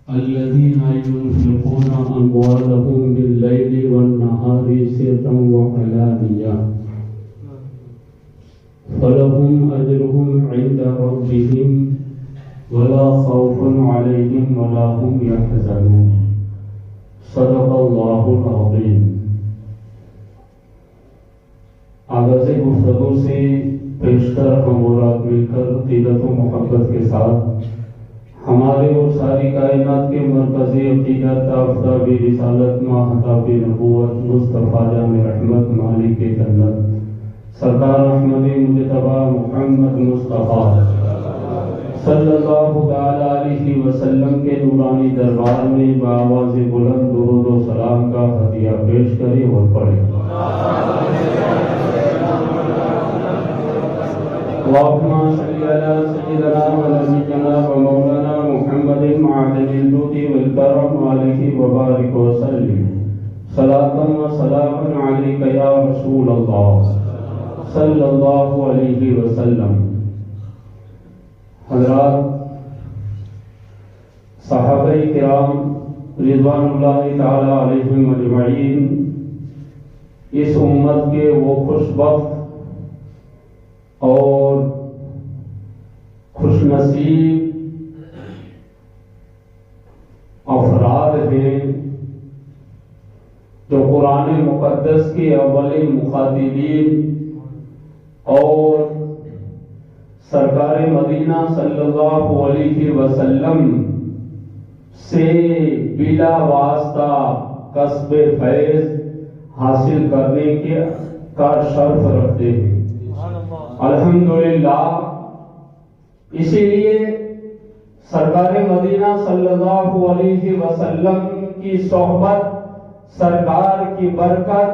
الذين ينفقون أموالهم بالليل والنهار سرا وعلانية فلهم أجرهم عند ربهم ولا خوف عليهم ولا هم يحزنون صدق الله العظيم. آغاز گفتگو سے پیشتر ہم اور آپ مل کر عقیدت و محبت کے ساتھ ہمارے اور ساری کائنات کے مرکزی عقیدت آفتاب رسالت ماہتاب نبوت مصطفیٰ جامع رحمت مالک جنت سرکار احمد مجتبی محمد مصطفیٰ صلی اللہ تعالی علیہ وسلم کے نورانی دربار میں بآواز بلند درود و سلام کا ہدیہ پیش کرے اور پڑھے. اللهم صل على سيدنا ونبينا ومولانا محمد معدن الجود والكرم عليه وبارك وسلم صلاة وسلاما عليك يا رسول الله صلی اللہ علیہ وسلم. حضرات صحابہ کرام رضوان اللہ تعالی علیہم اجمعین اس امت کے وہ خوش بخت اور خوش نصیب افراد ہیں جو قرآن مقدس کے اولین مخاطبین اور سرکار مدینہ صلی اللہ علیہ وسلم سے بلا واسطہ کسب فیض حاصل کرنے کے کا شرف رکھتے ہیں. الحمدللہ اسی لیے سرکار مدینہ صلی اللہ علیہ وسلم کی صحبت، سرکار کی برکت،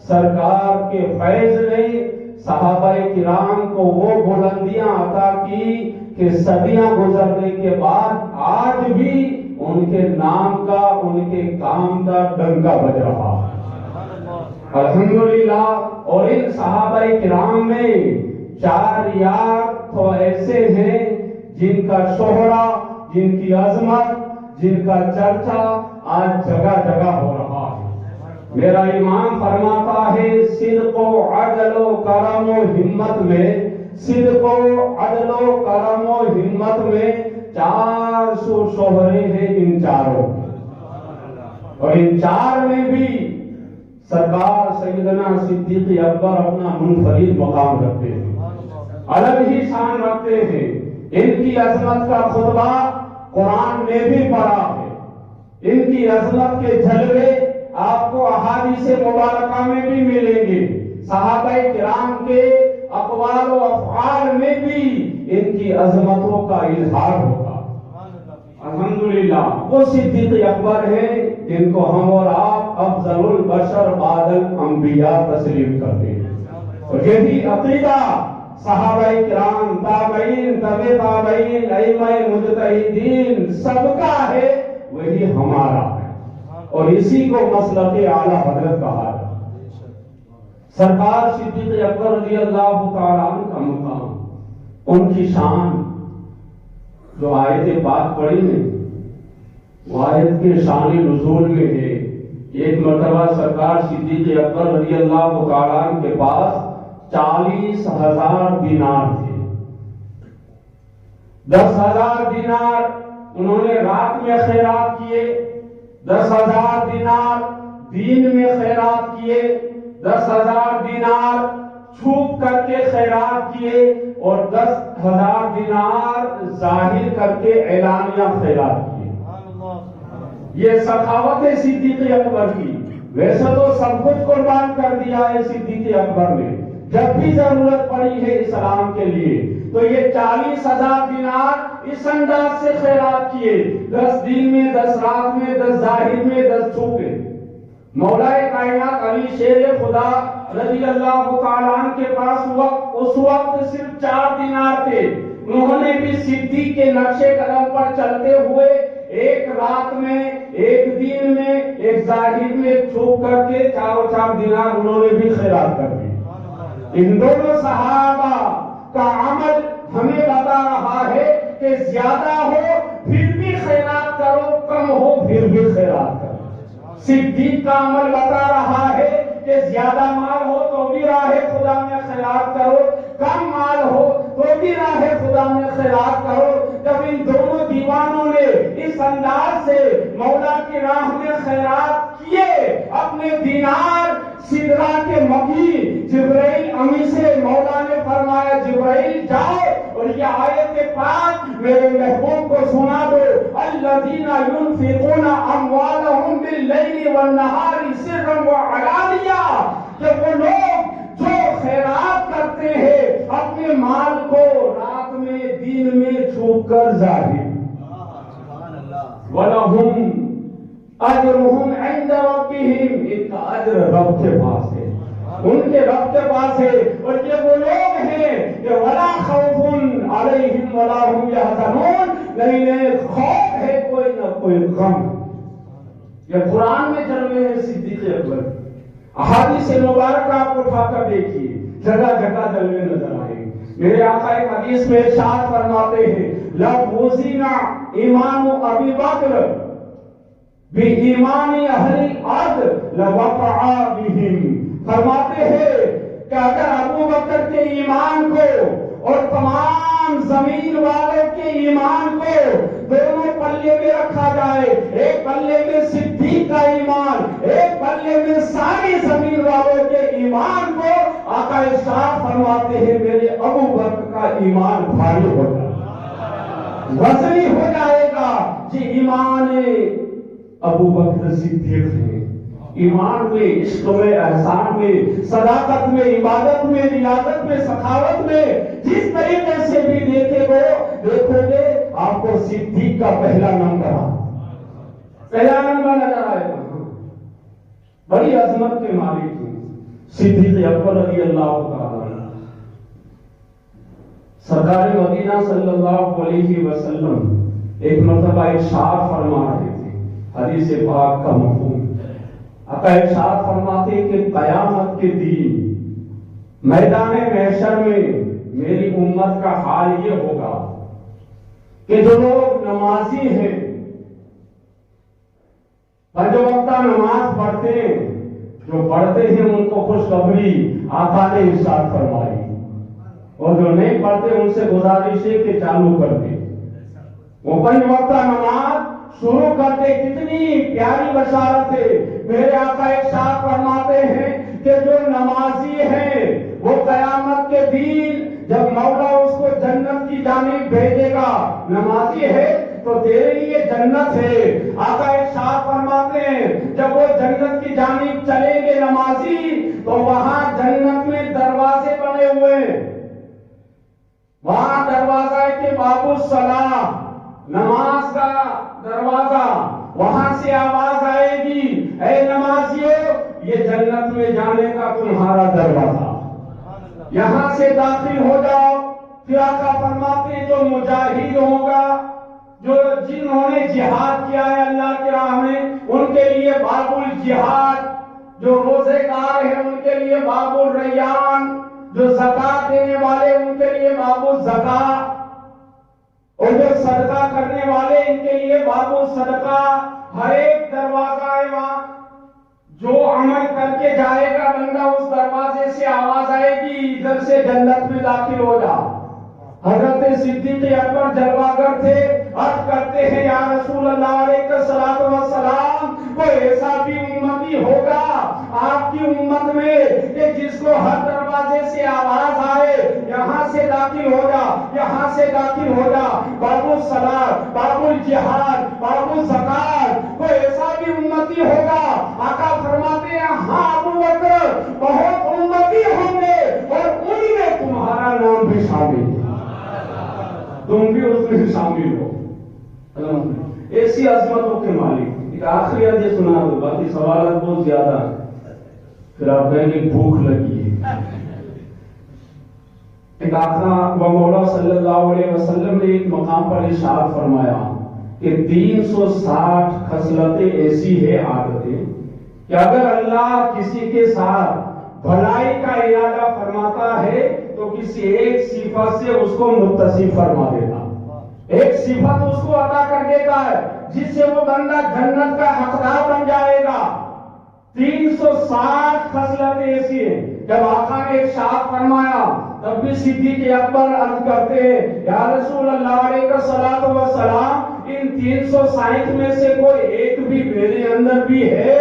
سرکار کے فیض نے صحابہ کرام کو وہ بلندیاں عطا کی کہ صدیاں گزرنے کے بعد آج بھی ان کے نام کا، ان کے کام کا ڈنکا بج رہا ہے. الحمدللہ. اور ان صحابہ کرام میں 4 یار تو ایسے ہیں جن کا شہرہ، جن کی عظمت، جن کا چرچا آج جگہ جگہ ہو رہا ہے. میرا امام فرماتا ہے صدق و عدل و کرم و ہمت میں، صدق و عدل و کرم و ہمت میں 400 شہرے ہیں ان چاروں. اور ان 4 میں بھی سرکار سیدنا صدیق اکبر اپنا منفرد مقام رکھتے ہیں، الگ ہی شان رکھتے ہیں. ان کی عظمت کا خطبہ قرآن میں بھی پڑھا ہے. ان کی عظمت کے جلوے آپ کو احادیث مبارکہ میں بھی ملیں گے. صحابہ کرام کے اقوال و افعال میں بھی ان کی عظمتوں کا اظہار ہوگا. الحمدللہ. وہ صدیق اکبر ہیں جن کو ہم اور آپ افضل البشر بعد الانبیاء تسلیم کرتے ہیں. اور یہی عقیدہ صحابہ کرام، تابعین، تبع تابعین، ائمہ مجتہدین سب کا ہے، وہی ہمارا ہے. اور اسی کو مسلک اعلیٰ حضرت کہا ہے. سرکار صدیق اکبر رضی اللہ تعالیٰ عنہ کا مقام، ان کی شان جو آیت پاک پڑھی نے وہ آیت کے شان نزول میں ہے. ایک مرتبہ سرکار صدیق اکبر رضی اللہ تعالیٰ عنہ کے پاس 40,000 دینار تھے. 10,000 دینار انہوں نے رات میں خیرات کیے، 10,000 دینار دین میں خیرات کیے، 10,000 دینار چھپ کر کے خیرات کیے، اور 10,000 دینار ظاہر کر کے اعلانیہ خیرات کیے. یہ سخاوت ہے صدیق اکبر کی. ویسے تو سب کچھ قربان کر دیا ہے صدیق اکبر نے، جب بھی ضرورت پڑی ہے اسلام کے لیے تو یہ 40,000 دینار اس انداز سے خیرات کیے، 10 دن میں، 10 رات میں، 10 ظاہر میں، 10 چھپے. مولا کائنات علی شیر خدا رضی اللہ تعالیٰ عنہ کے پاس اس وقت صرف 4 دینار تھے. انہوں نے بھی صدیق کے نقش قدم پر چلتے ہوئے ایک رات میں، ایک دن میں، ایک ظاہر میں چھپ کر کے 4 دینار انہوں نے بھی خیرات کر دی. ان دونوں صحابہ کا عمل ہمیں بتا رہا ہے کہ زیادہ ہو پھر بھی خیرات کرو، کم بھی خیرات کرو۔ صدیق کا عمل بتا رہا ہے کہ زیادہ مال ہو تو بھی راہ خدا میں خیرات کرو، کم مال ہو تو بھی راہ خدا میں خیرات کرو۔ جب ان دونوں دیوانوں نے اس انداز سے مولا کی راہ میں خیرات کیے، اپنے دینار سدرا کے مکی جبرائیل امی سے مولا نے فرمایا جبرائیل جاؤ اور یہ آیت پاک میرے محبوب کو سنا دو، الذین ينفقون اموالهم باللیل والنہار سرا وعلانیہ، کہ وہ لوگ جو خیرات کرتے ہیں اپنے مال کو رات میں دن میں چھپ کر ظاہر، وَلَهُمْ اجرهم عند ربهم، ان کا اجر رب کے پاس ہے، ان کے رب کے پاس ہے۔ اور یہ وہ لوگ ہیں کہ ولا خوف علیہم ولا هم يحزنون، نہیں خوف ہے کوئی نہ کوئی غم۔ یہ قرآن میں جلوے ہیں صدیق اکبر، احادیث مبارکہ آپ اٹھا کر دیکھیے، جگہ جگہ جلوے نظر آئے۔ میرے آقا ایک حدیث میں ارشاد فرماتے ہیں لَوْزِنَ ایمان ابی بکر بِایمان اہل الارض لَوَقَعَ بِهِمْ، فرماتے ہیں کہ اگر ابو بکر کے ایمان کو اور تمام زمین والوں کے ایمان کو دونوں پلے میں رکھا جائے، ایک پلے میں صدیق کا ایمان، ایک پلے میں ساری زمین والوں کے ایمان کو، آقا ارشاد فرماتے ہیں میرے ابو بکر کا ایمان بھاری ہو جائے گا، وزنی ہو جائے گا۔ جی ایمان ابو بکر صدیق ہے، ایمان میں، عشق میں، احسان میں، صداقت میں، عبادت میں، ریاضت میں، سخاوت میں، جس طریقے سے بھی دیکھو گے آپ کو صدیق کا پہلا نمبر نظر آئے گا۔ بڑی عظمت کے مالک ہیں صدیق اکبر رضی اللہ تعالی عنہ۔ سرکار مدینہ صلی اللہ علیہ وسلم ایک مرتبہ ارشاد فرما رہے تھے، حدیث پاک کا مفہوم آقا ارشاد فرماتے کہ قیامت کے دن میدان محشر میں میری امت کا حال یہ ہوگا کہ جو لوگ نمازی ہیں، پنج وقتہ نماز پڑھتے ہیں، جو پڑھتے ہیں ان کو خوشخبری آقا نے ارشاد فرمائی، اور جو نہیں پڑھتے ان سے گزارش ہے کہ چالو کر دیں۔ وہ پنج وقتہ نماز شروع کرتے، کتنی پیاری بشارت ہے۔ میرے آقا ارشاد فرماتے ہیں کہ جو نمازی ہیں وہ قیامت کے دن جب مولا اس کو جنت کی جانب بھیجے گا، نمازی ہے تو تیرے لیے جنت ہے۔ آقا ارشاد فرماتے ہیں جب وہ جنت کی جانب چلیں گے نمازی، تو وہاں جنت میں دروازے بنے ہوئے ہیں، وہاں دروازہ ہے کہ باب الصلاۃ، نماز کا دروازہ، وہاں سے آواز آئے گی اے نمازیوں یہ جنت میں جانے کا تمہارا دروازہ، یہاں سے داخل ہو جاؤ۔ پھر آقا فرماتے ہیں جو مجاہد ہوگا، جو جنہوں نے جہاد کیا ہے اللہ کی راہ میں، ان کے لیے باب الجہاد، جو روزے دار ہیں ان کے لیے باب الریان، جو زکات دینے والے ان کے لیے باب الزکات، اور جو صدقہ کرنے والے ان کے لیے باب الصدقہ۔ ہر ایک دروازہ ہے وہاں، جو عمل کر کے جائے گا بندہ اس دروازے سے آواز آئے گی ادھر سے جنت میں داخل ہو جا۔ حضرت صدیق اکبر جلوہ گر تھے، عرض کرتے ہیں یا رسول اللہ علیہ الصلوۃ والسلام، کوئی ایسا بھی امتی ہوگا آپ کی امت میں کہ جس کو ہر دروازے سے آواز آئے یہاں سے داخل ہو جا، یہاں سے داخل ہو جا، باب الصلاۃ، باب الجہاد، باب الزکات، کوئی ایسا بھی امتی ہوگا؟ آقا فرماتے ہیں ہاں ابو بکر بہت امتی ہوں گے اور ان میں تمہارا نام بھی شامل ہے، تم بھی اس میں شامل ہو۔ ایسی عظمتوں کے مالک۔ ایک آخری حدیث سنا دو، باقی سوالات بہت زیادہ ہیں، پھر آپ کہیں گے بھوک لگی ہے۔ ایک آقا و مولا صلی اللہ علیہ وسلم نے ایک مقام پر ارشاد فرمایا کہ 360 خصلتیں ایسی ہے، عادتیں، کہ اگر اللہ کسی کے ساتھ بھلائی کا ارادہ فرماتا ہے تو کسی ایک صفت سے اس کو متصف فرما دیتا۔ ایک صفت اس کو عطا کر دیتا ہے جس سے وہ بندہ جنت کا حقدار بن جائے گا۔ 360 خصلتیں ایسی ہیں۔ جب آقا نے ایک شاعت فرمایا تب بھی صدیق اکبر عرض کرتے ہیں یا رسول اللہ علیہ الصلوۃ والسلام، ان 360 میں سے کوئی ایک بھی میرے اندر بھی ہے؟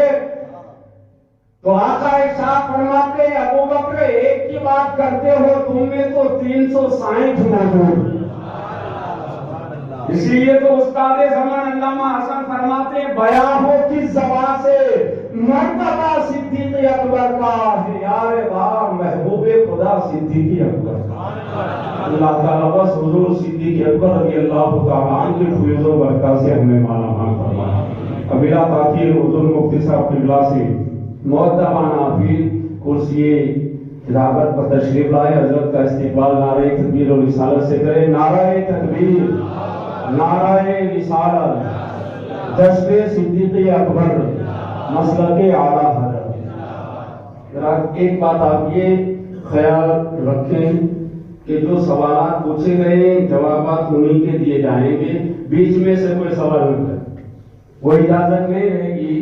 تو آقا ایک شاعت فرماتے ہیں ابو بکر ایک کی بات کرتے ہو، تم میں تو 360 موجود۔ اسی لیے تو استاد زمان علامہ حسن فرماتے ہیں بیان ہو کس زبان سے مرتبہ صدیق اکبر کا ہے یار بار محبوب خدا صدیق اکبر۔ اللہ تعالیٰ بس حضور صدیق اکبر رضی اللہ تعالیٰ عنہ کی فیض و برکات سے ہمیں مالا مال فرمائے۔ ابلا تاخیر حضور مفتی صاحب قبلہ سے مؤدبانہ پھر کرسی خلافت پر تشریف لائے، حضرت کا استقبال نعرہ تکبیر و رسالت سے کرے۔ نعرہ تکبیر، نعرہ رسالت، جشن صدیق اکبر، مسلک اعلیٰ حضرت۔ ایک بات آپ یہ خیال رکھیں کہ جو سوالات پوچھے گئے جوابات انہی کے دیے جائیں گے، بیچ میں سے کوئی سوال نہ کرے، وہ اجازت نہیں رہے گی،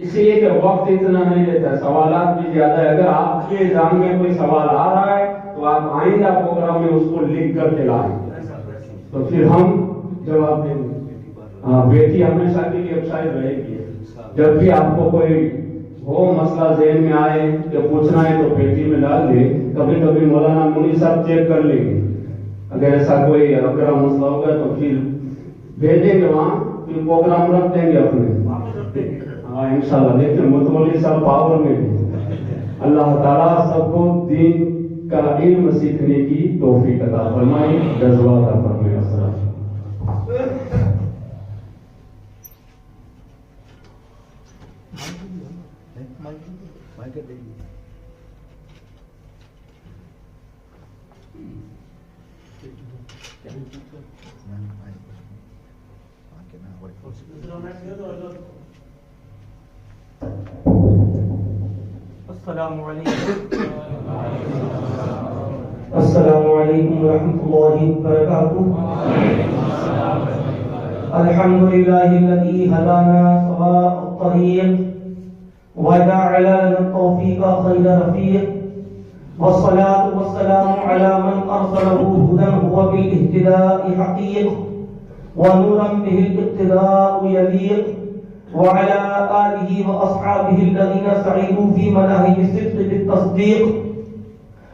اس لیے کہ وقت اتنا نہیں لیتا ہے، سوالات بھی زیادہ ہے۔ اگر آپ کے ایگزام میں کوئی سوال آ رہا ہے تو آپ آئندہ پروگرام میں اس کو لکھ کر کے لائیں تو پھر ہم جواب دیں گے۔ ہاں، بیٹی ہمیشہ کے لیے شاید رہے گی۔ جب بھی آپ کو کوئی ہو مسئلہ ذہن میں آئے کہ پوچھنا ہے تو بیٹی میں ڈال دے، کبھی کبھی مولانا منی صاحب چیک کر لیں گے، اگر ایسا کوئی اگر مسئلہ ہوگا تو پھر بھیجیں گے وہاں، پھر پروگرام رکھ دیں گے اپنے۔ ہاں انشاءاللہ دیکھیں متولی صاحب پاور میں اللہ تعالیٰ سب کو دین کا علم سیکھنے کی توفیق عطا فرمائے، جذبہ عطا فرمائے۔ السلام السلام علیکم ورحمۃ اللہ وبرکاتہ۔ الحمد للہ الذی ہدانا سواء الطریق وجعل لنا التوفیق خیر رفیق، والصلاة والسلام علی من ارسلہ ہدی هو بالاہتداء حقیق ونورا به الاقتداء یلیق، وعلى آله وأصحابه الذين سعدوا في مناهج الصدق بالتصديق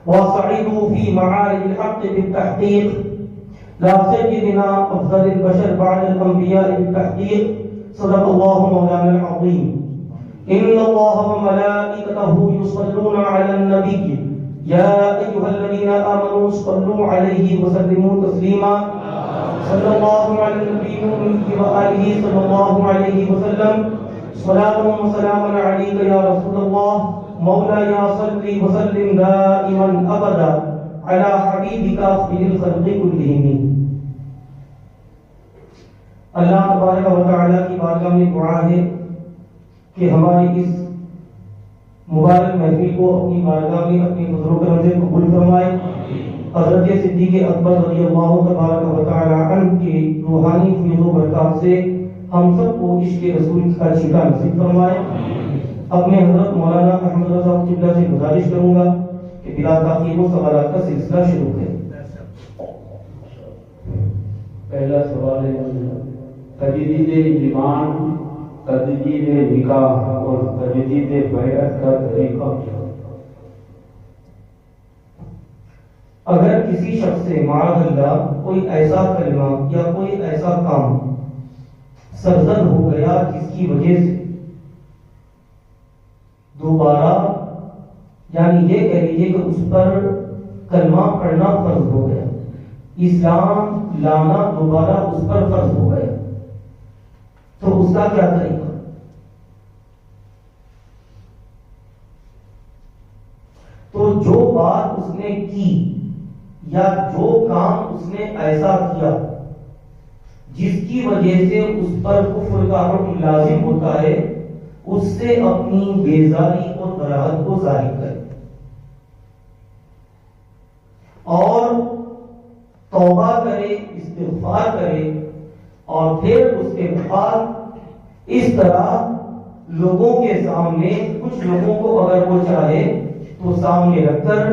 وسعدوا في معارج الحق بالتحقيق، لا سيدنا أفضل البشر بعد الأنبياء بالتحقيق، صدق الله مولانا العظيم۔ إن الله وملائكته يصلون على النبي يا أيها الذين آمنوا صلوا عليه وسلموا تسليما، صلی اللہ علیہ النبی وآلہ صلی اللہ علیہ وسلم، صلاۃ و سلام علیک یا رسول اللہ، مولایا صلی وسلم دائما ابدا علی حبیبک خیر الخلق کلہم۔ اللہ تبارک و تعالی کی بارگاہ میں دعا ہے کہ ہماری اس مبارک محفل کو اپنی بارگاہ میں اپنی حضور کرم سے قبول فرمائے۔ حضرت صدیق اکبر رضی اللہ تبارک و تعالی عنہ کی روحانی فیض و برکات سے ہم سب کو عشق رسول کا چھٹا نصیب فرمائے۔ اب میں حضرت مولانا احمد رضا صاحب قبلہ سے گزارش کروں گا کہ بلا تاخیر و سوالات کا سلسلہ شروع کریں۔ پہلا سوال ہے تجدید ایمان، تجدید نکاح اور تجدید بیعت کا طریقہ کیا؟ اگر کسی شخص سے معاذ اللہ کوئی ایسا کلمہ یا کوئی ایسا کام سرزد ہو گیا جس کی وجہ سے دوبارہ یعنی یہ کہہ لیجیے کہ اس پر کلمہ پڑھنا فرض ہو گیا، اسلام لانا دوبارہ اس پر فرض ہو گیا، تو اس کا کیا طریقہ؟ تو جو بات اس نے کی یا جو کام اس نے ایسا کیا جس کی وجہ سے اس پر کفر کا حکم لازم ہوتا ہے، اس سے اپنی بیزاری اور براہت کو ظاہر کرے اور توبہ کرے، استغفار کرے اور پھر اس کے بعد اس طرح لوگوں کے سامنے کچھ لوگوں کو اگر وہ چاہے تو سامنے رکھ کر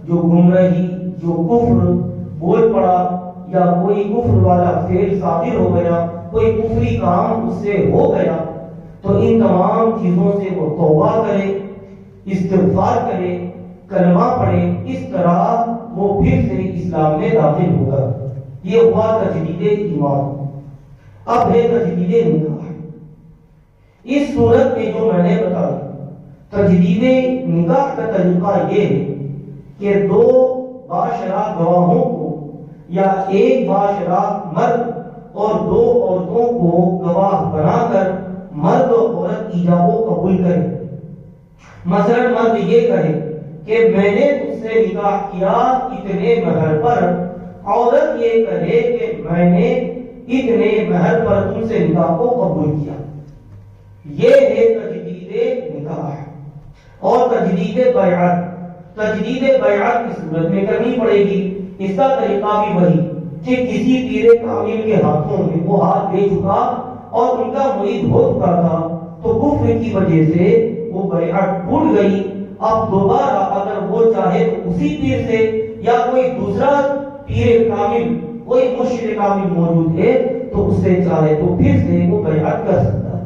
جو گمراہی جو کفر بول پڑا یا کوئی کفر والا فعل صادر ہو گیا کوئی کفری کام اس سے ہو گیا تو ان تمام چیزوں سے وہ توبہ کرے استغفار کرے کلمہ پڑھے اس طرح وہ پھر سے اسلام میں داخل ہوگا. یہ ہوا تجدید ایمان. اب ہے تجدید نکاح. اس صورت میں جو میں نے بتایا تجدید نکاح کا طریقہ یہ ہے کہ دو باشرہ گواہوں کو یا ایک باشرہ مرد اور دو عورتوں کو گواہ بنا کر مرد اور عورت ایجاب و قبول کریں. مثلا مرد یہ کہے کہ میں نے تجھ سے نکاح کیا اتنے مہر پر، عورت یہ کہے کہ میں نے اتنے مہر پر تم سے نکاح کو قبول کیا. یہ ہے تجدید نکاح. اور تجدید بیعت، تجدید بیعت کی صورت میں کرنی پڑے گی. اس کا طریقہ بھی وہی کہ کسی پیر کامل کے ہاتھوں میں وہ ہاتھ دے چکا اور ان کا مرید ہو چکا تھا تو کفر کی وجہ سے وہ بیعت ٹوٹ گئی. اب دوبارہ اگر وہ چاہے تو اسی پیر سے یا کوئی دوسرا پیر کامل کوئی مرشد کامل موجود ہے تو اس سے چاہے تو پھر سے وہ بیعت کر سکتا ہے.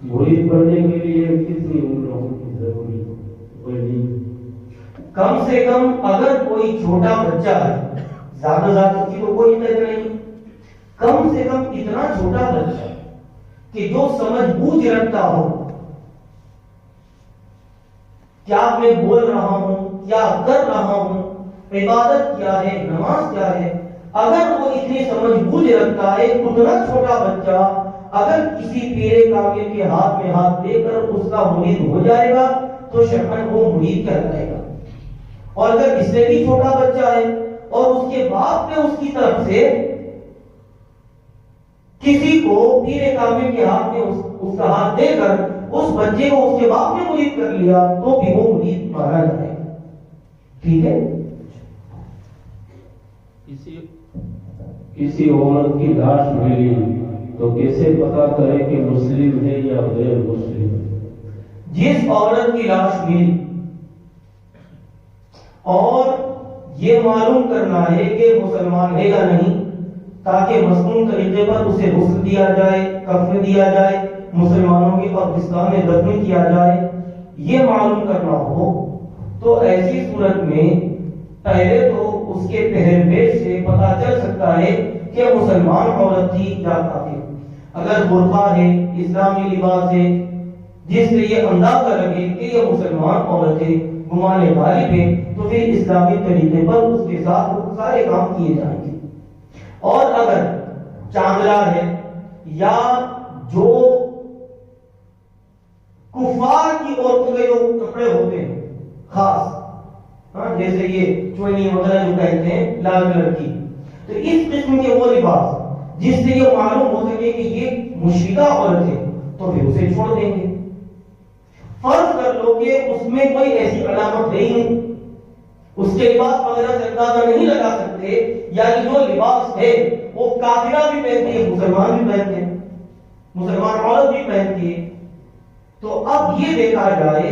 مرید بننے کے لیے کتنی عمروں کی ضروری ہے؟ کم سے کم اگر کوئی چھوٹا بچہ ہے، زیادہ کی تو کوئی قید نہیں، کم سے کم اتنا چھوٹا بچہ کہ جو سمجھ بوجھ رکھتا ہو کیا میں بول رہا ہوں کیا کر رہا ہوں عبادت کیا ہے نماز کیا ہے، اگر وہ اتنی سمجھ بوجھ رکھتا ہے اتنا چھوٹا بچہ اگر کسی پیر کامل کے ہاتھ میں ہاتھ دے کر اس کا مرید ہو جائے گا تو شرعاً وہ مرید کہلائے گا. اور اگر اس سے بھی چھوٹا بچہ ہے اور اس کے باپ نے اس کی طرف سے کسی کو پیر کامل کے ہاتھ میں اس کا ہاتھ دے کر اس بچے کو اس کے باپ نے مرید کر لیا تو بھی وہ مرید مانا جائے گا. ٹھیک ہے. کسی عورت کی لاش ملی تو کیسے پتا کرے کہ مسلم ہے یا غیر مسلم؟ جس عورت کی لاش ملی اور یہ معلوم کرنا ہے کہ مسلمان ہے یا نہیں تاکہ مصنون طریقے پر اسے غسل دیا جائے کفن دیا جائے مسلمانوں کے قبرستان میں دفن کیا جائے، یہ معلوم کرنا ہو تو ایسی صورت میں پہلے تو اس کے پہرویش سے پتا چل سکتا ہے کہ مسلمان عورت تھی یا کافر. اگر برقع ہے اسلامی لباس ہے جس سے یہ اندازہ لگے کہ یہ مسلمان عورت ہے گمان غالب ہے تو پھر اسلامی طریقے پر اس کے ساتھ سارے کام کیے جائیں گے. اور اگر چاندلا ہے یا جو کفار کی عورتوں کے جو کپڑے ہوتے ہیں خاص جیسے یہ چوئنی وغیرہ جو کہتے ہیں لال کلر کی، تو اس قسم کے وہ لباس جس سے یہ معلوم ہو سکے کہ یہ مشرکہ عورت ہے تو پھر اسے چھوڑ دیں گے. فرض کر لو کہ اس میں کوئی ایسی علامت نہیں، اس کے لباس وغیرہ سے اندازہ نہیں لگا سکتے، یعنی جو لباس ہے وہ کافرہ بھی پہنتی ہے مسلمان بھی پہنتے ہیں مسلمان عورت بھی پہنتی ہے، تو اب یہ دیکھا جائے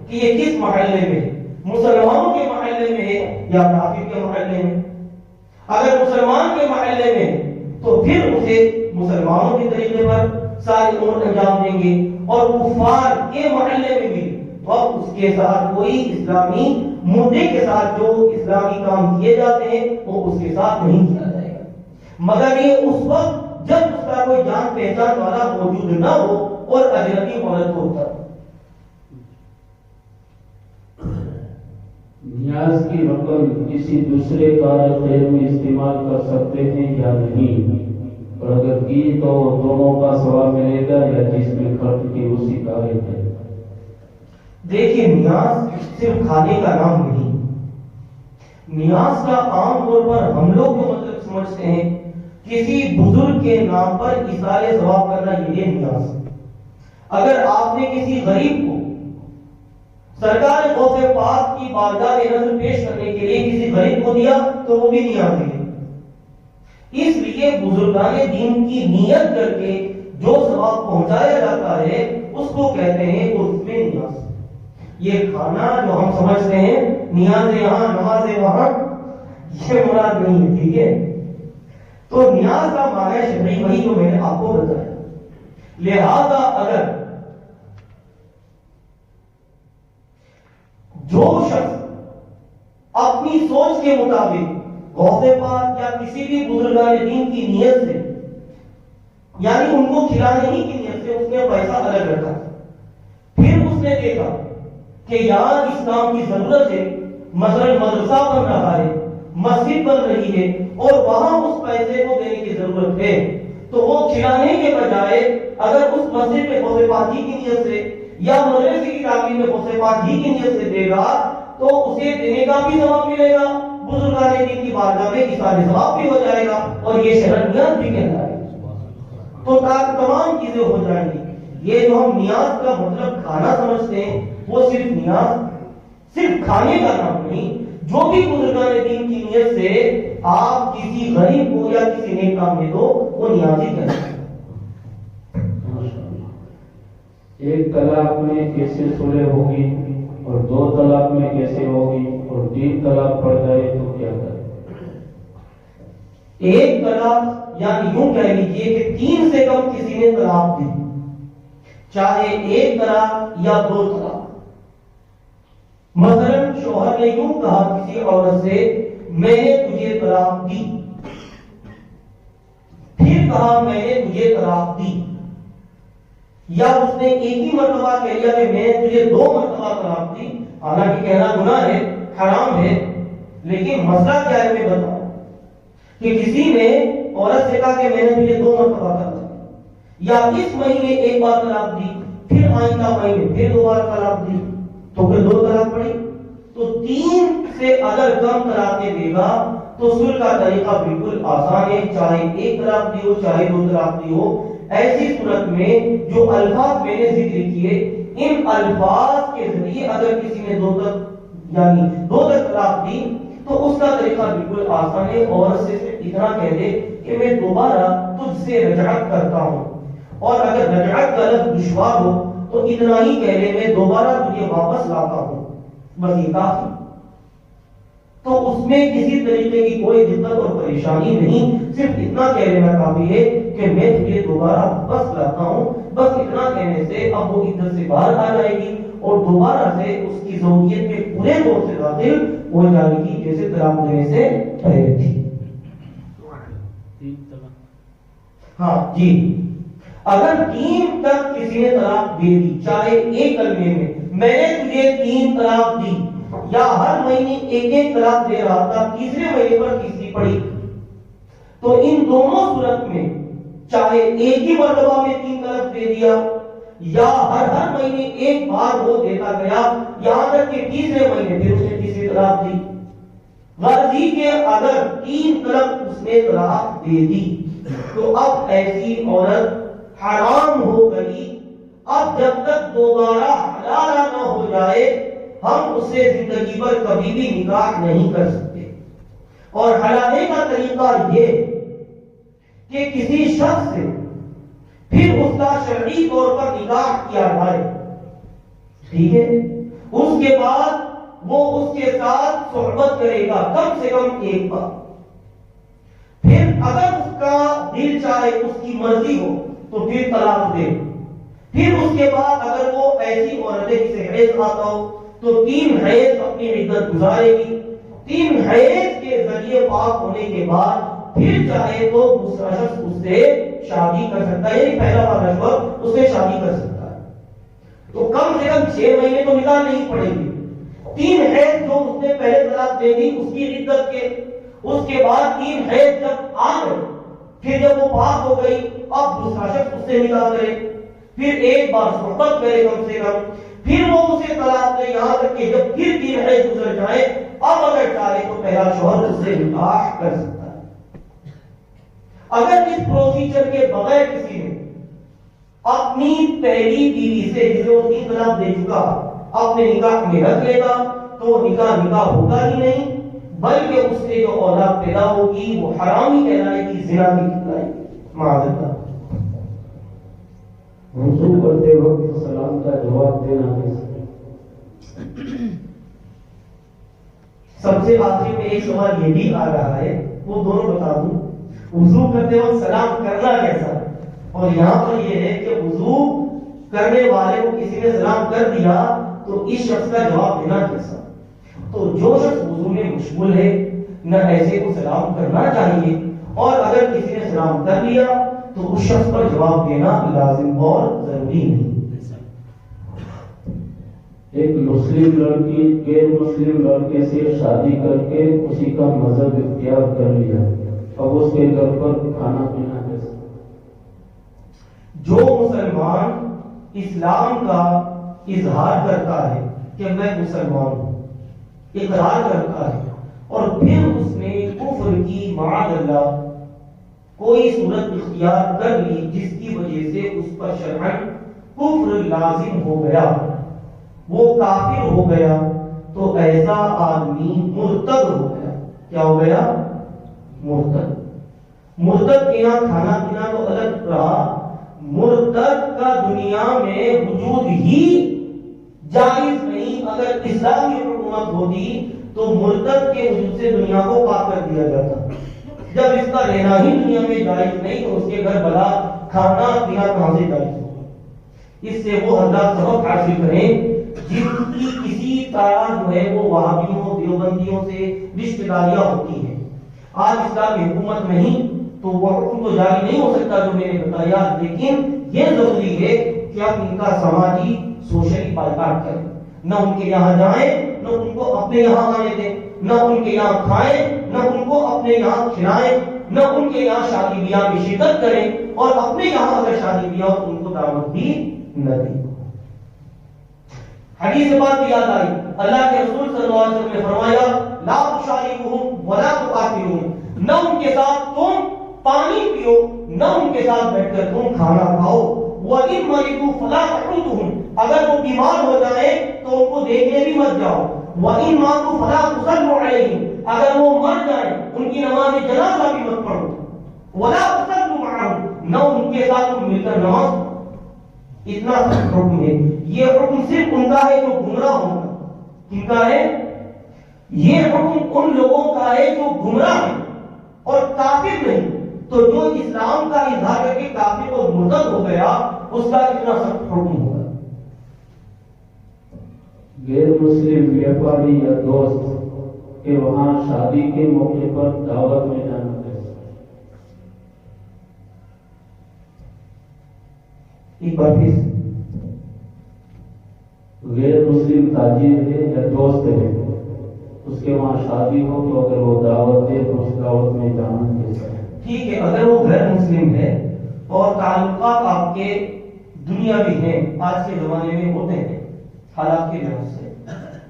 کہ یہ کس محلے میں ہے، مسلمانوں کے محلے میں ہے یا کافر کے محلے میں. اگر مسلمان کے محلے میں تو پھر اسے مسلمانوں کے طریقے پر سارے امور انجام دیں گے، اور کفار کے محلے میں بھی تو اب اس کے ساتھ کوئی اسلامی مدعے کے ساتھ جو اسلامی کام کیے جاتے ہیں وہ اس کے ساتھ نہیں کیا جائے گا، مگر یہ اس وقت جب اس کا کوئی جان پہچان والا موجود نہ ہو اور اجنبی عورت ہو تب. نیاز کی رقم کسی دوسرے کار خیر میں استعمال کر سکتے ہیں یا نہیں، اور اگر کی تو دونوں کا ثواب ملے گا یا جس میں خرچ کی اسی کا ہے؟ دیکھیے نیاز صرف کھانے کا نام نہیں. نیاز کا عام طور پر ہم لوگ جو مطلب سمجھتے ہیں کسی بزرگ کے نام پر ایصال ثواب کرنا، یہ نیاز. اگر آپ نے کسی غریب کو سرکار غوث پاک کی بارگاہ میں نظر پیش کرنے کے لیے کسی غریب کو دیا تو وہ بھی نیازی ہے. اس لیے بزرگان دین کی نیت کر کے جو ثواب پہنچایا جاتا ہے اس کو کہتے ہیں عرف میں نیاز. یہ کھانا جو ہم سمجھتے ہیں نیاز یہاں نماز وہاں، یہ مراد نہیں ہے. ٹھیک ہے، تو نیاز کا معنی شرعی وہی جو میں نے آپ کو بتایا. لہذا اگر جو شخص اپنی سوچ کے مطابق غوث پاک یا کسی بھی بزرگان دین کی نیت سے، یعنی ان کو کھلانے ہی کی نیت سے اس نے پیسہ الگ رکھا، پھر اس نے دیکھا کہ یہاں اس کام کی ضرورت ہے، مثلا مدرسہ بن رہا ہے، مسجد بن رہی ہے اور وہاں اس پیسے کو دینے کی ضرورت ہے، تو وہ کھلانے کے بجائے اگر اس مسجد میں غوث پاک کی نیت سے یا مدرسے کی تعمیر میں غوث پاک کی نیت سے دے گا تو اسے دینے کا بھی ثواب ملے گا، بزرگان دین کی بارگاہ میں اثار ثواب بھی ہو جائے گا اور یہ شرعی نیت بھی کہلائے گا. تو تمام چیزیں ہو جائیں گی. یہ جو ہم نیاز کا مطلب کھانا سمجھتے ہیں وہ صرف نیاز صرف کھانے کا نام نہیں، جو بھی بزرگان دین کی نیت سے آپ کسی غریب کو یا کسی نیک کام میں دو وہ نیازی کہتے ہیں. ایک طلاق میں کیسے صلح ہوگی اور 2 طلاق میں کیسے ہوگی اور 3 طلاق پڑ جائے تو کیا کریں؟ ایک طلاق یعنی یوں کہہ لیجئے کہ 3 سے کم کسی نے طلاق دی، چاہے 1 طلاق یا 2 طلاق. مثلا شوہر نے یوں کہا کسی عورت سے میں نے تجھے طلاق دی، پھر کہا میں نے تجھے طلاق دی، یا اس نے ایک ہی مرتبہ کہہ لیا کہ میں نے تجھے 2 مرتبہ طلاق دی. حالانکہ کہنا گناہ ہے، حرام ہے، لیکن مسئلہ کیا ہے میں بتاؤں کہ کسی نے عورت سے کہا کہ میں نے تجھے 2 مرتبہ طلاق دی، یا اس مہینے 1 بار طلاق دی، پھر آئندہ مہینے پھر 2 بار طلاق دی، تو پھر 2 طلاق پڑی. تو 3 سے اگر کم طلاقیں دے گا تو صلح کا طریقہ بالکل آسان ہے، چاہے 1 طلاق دی ہو چاہے 2 طلاق دی ہو. ایسی صورت میں جو الفاظ میں نے ذکر کیے ان الفاظ کے ذریعے اگر کسی نے 2 تک طلاق دی تو اس کا طریقہ بالکل آسان ہے. عورت سے صرف اتنا کہہ دے کہ میں دوبارہ تجھ سے رجعت کرتا ہوں، اور اگر رجعت کا لفظ دشوار ہو تو اتنا ہی کہہ لے میں دوبارہ تجھے واپس لاتا ہوں، بس یہ کافی. تو اس میں کسی طریقے کی کوئی دقت اور پریشانی نہیں، صرف اتنا کہہ لینا کافی ہے کہ میں تجھے دوبارہ واپس لاتا ہوں. بس اتنا کہنے سے اب وہ عدت سے باہر آ جائے گی اور دوبارہ سے اس کی زوجیت میں پورے طور سے داخل ہو جائے گی جیسے طلاق دینے سے پہلے تھی. ہاں جی، اگر 3 تک کسی نے طلاق دے دی، چاہے ایک کلمے میں نے تجھے 3 طلاق دی، یا ہر مہینے 1 طلاق دے رہا تھا، تیسرے مہینے پر تیسری پڑی، تو ان دونوں صورت میں چاہے ایک ہی مرتبہ میں 3 طلاق دے دیا یا ہر مہینے 1 بار وہ دیتا گیا یہاں تک کہ تیسرے مہینے پھر اس نے تیسری طلاق دی. غرضی کہ اگر 3 طلاق اس نے طلاق دے دی تو اب ایسی عورت حرام ہو گئی. اب جب تک دوبارہ حلال نہ ہو جائے ہم اس سے زندگی پر کبھی بھی نکاح نہیں کر سکتے. اور حلانے کا طریقہ یہ کہ کسی شخص سے پھر اس کا شرعی طور پر نکاح کیا جائے، ٹھیک ہے، اس کے بعد وہ اس کے ساتھ صحبت کرے گا کم سے کم 1 بار، پھر اگر اس کا دل چاہے اس کی مرضی ہو تو پھر طلاق دے. پھر اس کے بعد اگر وہ ایسی عورت ہے جسے حیض آتا ہو تو 3 حیض اپنی عدت گزارے گی. 3 حیض کے ذریعے پاک ہونے کے بعد پھر چاہے تو دوسرا شخص اس سے شادی کر سکتا ہے، یعنی پہلا والا شخص اس سے شادی کر سکتا ہے. تو کم سے کم 6 مہینے تو نکاح نہیں پڑے گی. 3 حیض جو اس نے پہلے طلاق دے دی اس کی عدت کے، اس کے بعد 3 حیض جب آ گئے پھر جب وہ پاک ہو گئی اب دوسرا شخص اس سے نکاح کرے، پھر 1 بار صحبت کرے کم سے کم، پھر وہ اسے طلاق دے یہاں تک کہ جب پھر 3 حیض گزر جائے اب اگر چاہے تو پہلا شوہر اس سے نکاح کر سکتا ہے. اگر اس پروسیجر کے بغیر کسی نے اپنی پہلی بیوی سے جسے وہ 3 طلاق دے چکا اپنے نکاح میں رکھ لے گا تو نکاح ہوگا ہی نہیں، بلکہ اس سے جو اولاد پیدا ہوگی وہ حرامی کہلائے گی، زنا کی کہلائے گی، معاذ اللہ۔ وضو کرتے وقت سلام کا جواب دینا کیسے؟ سب سے آخر میں ایک سوال یہ بھی آ رہا ہے، وہ دونوں بتا دوں۔ وضو کرتے وقت سلام کرنا کیسا، اور یہاں پر یہ ہے کہ وضو کرنے والے کو کسی نے سلام کر دیا تو اس شخص کا جواب دینا کیسا۔ تو جو شخص وضو میں مشغول ہے نہ ایسے کو سلام کرنا چاہیے، اور اگر کسی نے سلام کر لیا تو اس شخص پر جواب دینا لازم اور ضروری نہیں۔ ایک مسلم لڑکی غیر مسلم لڑکے سے شادی کر کے اسی کا مذہب اختیار کر لیا، اب اس کے گھر پر کھانا پینا کیسے؟ جو مسلمان اسلام کا اظہار کرتا ہے کہ میں مسلمان ہوں، اقرار کرتا ہے، اور پھر اس نے کفر کی معاذ اللہ کوئی صورت اختیار کر لی جس کی وجہ سے اس پر شرعاً کفر لازم ہو گیا، وہ کافر ہو گیا، تو ایسا آدمی مرتد ہو گیا۔ کیا ہو گیا؟ مرتد۔ مرتد کے یہاں کھانا پینا تو الگ رہا، مرتد کا دنیا میں وجود ہی جائز نہیں۔ اگر اسلامی حکومت ہوتی تو مرتد کے وجود سے دنیا کو پاک کر دیا جاتا۔ جب اس کا رہنا ہی دنیا میں جائز نہیں تو اس کے گھر بلا کھانا پینا کہاں سے جائز ہوگا؟ اس سے وہ حضرات سبق حاصل کریں جن کی کسی طرح جو ہے وہ وہابیوں دیوبندیوں سے رشتہ داریاں ہوتی ہیں۔ آج اسلامی حکومت نہیں تو وہ حکم تو جاری نہیں ہو سکتا جو میں نے بتایا، لیکن یہ ضروری ہے کہ ہم ان کا سماجی سوشلی بائیکاٹ کریں، نہ ان کے یہاں جائیں، نہ ان کو اپنے یہاں آنے دیں، نہ ان کے یہاں کھائیں، نہ ان کو اپنے یہاں کھلائیں، نہ ان کے یہاں شادی بیاہ میں شرکت کریں، اور اپنے یہاں اگر شادی بیاہ ہو تو ان کو دعوت بھی نہ دیں۔ حدیث بات بھی یاد آئی، اللہ کے رسول صلی اللہ علیہ وسلم نے فرمایا لا تشاركوهم ولا تقاتلوهم، نہ ان کے ساتھ تم پانی پیو، نہ ان کے ساتھ بیٹھ کر تم کھانا کھاؤ۔ وَإِن مَرِضُوا فَلَا تَعُودُوهُمْ، اگر وہ بیمار ہو جائیں تو ان کو دیکھنے بھی مت جاؤ۔ وَإِن مَاتُوا فَلَا تُصَلُّوا عَلَيْهِمْ، اگر وہ مر جائیں ان کی نماز جنازہ بھی مت پڑھو۔ وَلَا تُصَلُّوا مَعَهُمْ، نہ ان کے ساتھ تم مل کر نماز پڑھو۔ اتنا حکم ہے، یہ حکم صرف ان کا ہے جو گمراہ ہوں گا۔ کن کا ہے؟ یہ حکم ان لوگوں کا ہے جو گمراہ ہیں اور کافر نہیں۔ تو جو اسلام کا اظہار کر کے کافر اور مرتد ہو گیا اس کا کتنا سخت حکم ہوگا۔ غیر مسلم ویاپاری یا دوست کے وہاں شادی کے موقع پر دعوت میں جانا کیسے؟ ایک بار پھر، غیر مسلم تاجر ہے یا دوست ہے، اس کے وہاں شادی ہو تو اگر وہ دعوت دے تو اس دعوت میں جانا کیسے؟ ٹھیک ہے، اگر وہ غیر مسلم ہے اور تعلقات آپ کے دنیاوی ہیں، آج کے زمانے میں ہوتے ہیں حالات کے لحاظ سے،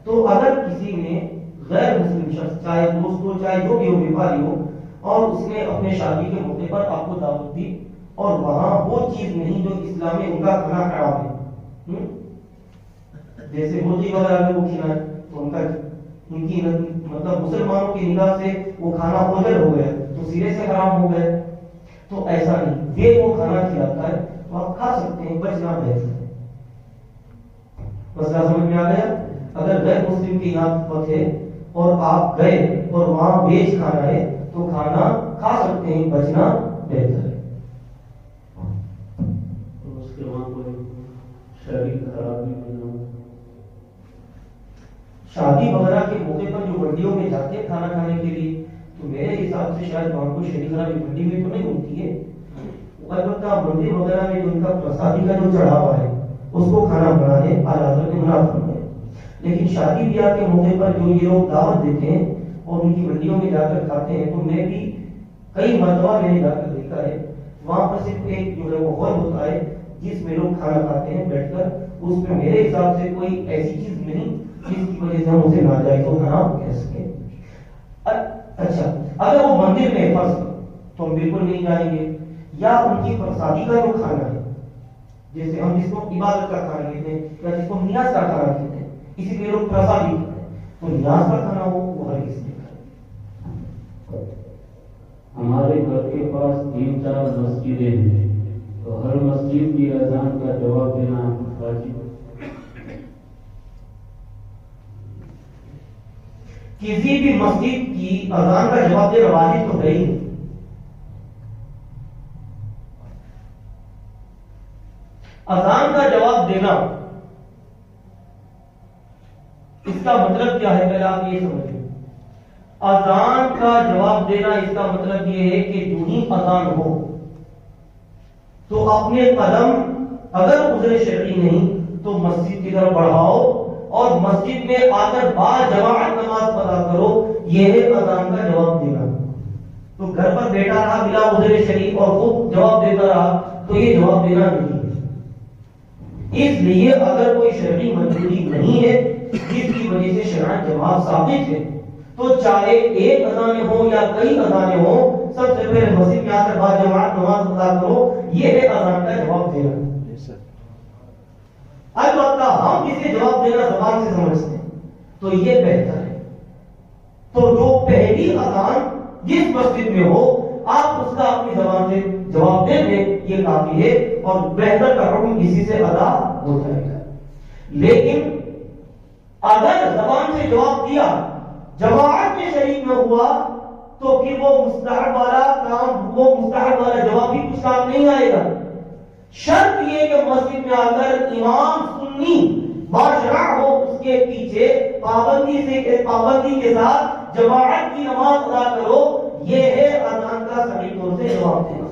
تو اگر کسی نے غیر مسلم شخص چاہے دوست ہو چاہے جو بھی ہو، بیماری ہو، اور اس نے اپنے شادی کے موقع پر آپ کو دعوت دی اور وہاں وہ چیز نہیں جو اسلام میں ان کا کھانا حرام ہے، جیسے مرغی وغیرہ میں وہ کھلائے تو ان کی مطلب مسلمانوں کی نگاہ سے وہ کھانا اوجل ہو گیا تو سرے سے حرام ہو گئے، تو ایسا نہیں، یہ وہ کھانا کھلاتا ہے تو آپ کھا سکتے ہیں، بچنا بہتر ہے۔ مسئلہ سمجھ میں آ گیا؟ اگر غیر مسلم کی یہاں ہے اور آپ گئے اور وہاں ویج کھانا ہے تو کھانا کھا سکتے ہیں، بچنا بہتر ہے۔ اس کے وہاں کوئی شرعی خرابی نہیں ہو؟ شادی وغیرہ کے موقع پر جو منڈیوں میں جاتے ہیں کھانا کھانے کے لیے، تو میرے حساب سے شاید وہاں کو شرعی خرابی منڈی میں تو نہیں ہوتی ہے، البتہ مندر وغیرہ میں جو ان کا پرسادی کا جو چڑھاوا ہے اس کو کھانا بنانے اعلیٰ حضرت نے منع فرمایا۔ لیکن شادی بیاہ کے موقع پر جو یہ لوگ دعوت دیتے ہیں اور ان کی منڈیوں میں جا کر کھاتے ہیں، تو میں بھی کئی مرتبہ میں نے جا کر دیکھا ہے، وہاں پر صرف ایک جو ہے وہ ہال ہوتا ہے جس میں لوگ کھانا کھاتے ہیں بیٹھ کر، اس میں میرے حساب سے کوئی ایسی چیز نہیں جس کی وجہ سے ہم اسے ناجائز و حرام کہہ سکیں۔ اچھا، اگر وہ مندر میں فرض تو ہم بالکل نہیں جائیں گے، یا ان کی پرسادی کا جو کھانا ہے، جیسے ہم جس کو عبادت کا کھانا کہتے ہیں یا جس کو نیاز کا کھانا کہتے ہیں، اسی لیے لوگ پرسا بھی کرتے ہیں، تو نیاز پر کھانا وہ ہر کسی نے کرے۔ ہمارے گھر کے پاس 3-4 مسجدیں ہیں، تو ہر مسجد کی اذان کا جواب دینا واجب ہے؟ کسی بھی مسجد کی اذان کا جواب دینا واجب تو ہے ہی نہیں۔ اذان کا جواب دینا اس کا مطلب کیا ہے، پہلے آپ یہ سمجھیں۔ اذان کا جواب دینا اس کا مطلب یہ ہے کہ جو ہی اذان ہو تو اپنے قدم اگر عذر شرعی نہیں تو مسجد کی طرف بڑھاؤ اور مسجد میں آ کر با جماعت نماز ادا کرو، یہ ہے اذان کا جواب دینا۔ تو گھر پر بیٹھا رہا بلا عذر شرعی اور خود جواب دیتا رہا تو یہ جواب دینا نہیں ہے۔ اس لیے اگر کوئی شرعی مجبوری نہیں ہے جس کی وجہ سے شرعاً جواب ثابت ہے تو چاہے ایک اذانیں ہوں یا کئی اذانیں ہوں، سب سے پہلے مسجد میں آ کر با جماعت نماز ادا کرو، یہ ہے اذان کا جواب دینا۔ البتہ ہم اسے جواب دینا زبان سے سمجھتے ہیں تو یہ بہتر ہے۔ تو جو پہلی اذان جس مسجد میں ہو آپ اس کا اپنی زبان سے جواب دے دیں، یہ کافی ہے اور بہتر کا حکم اسی سے ادا ہو جائے گا۔ لیکن اگر زبان سے جواب دیا جماعت میں شریک نہ ہوا تو پھر وہ مستحب والا کام، وہ مستحب والا جواب بھی کچھ کام نہیں آئے گا۔ شرط یہ کہ مسجد میں آ کر امام سنی باشرع ہو، اس کے پیچھے پابندی کے ساتھ جماعت کی نماز ادا کرو، یہ ہے اذان کا صحیح طور سے جواب دینا۔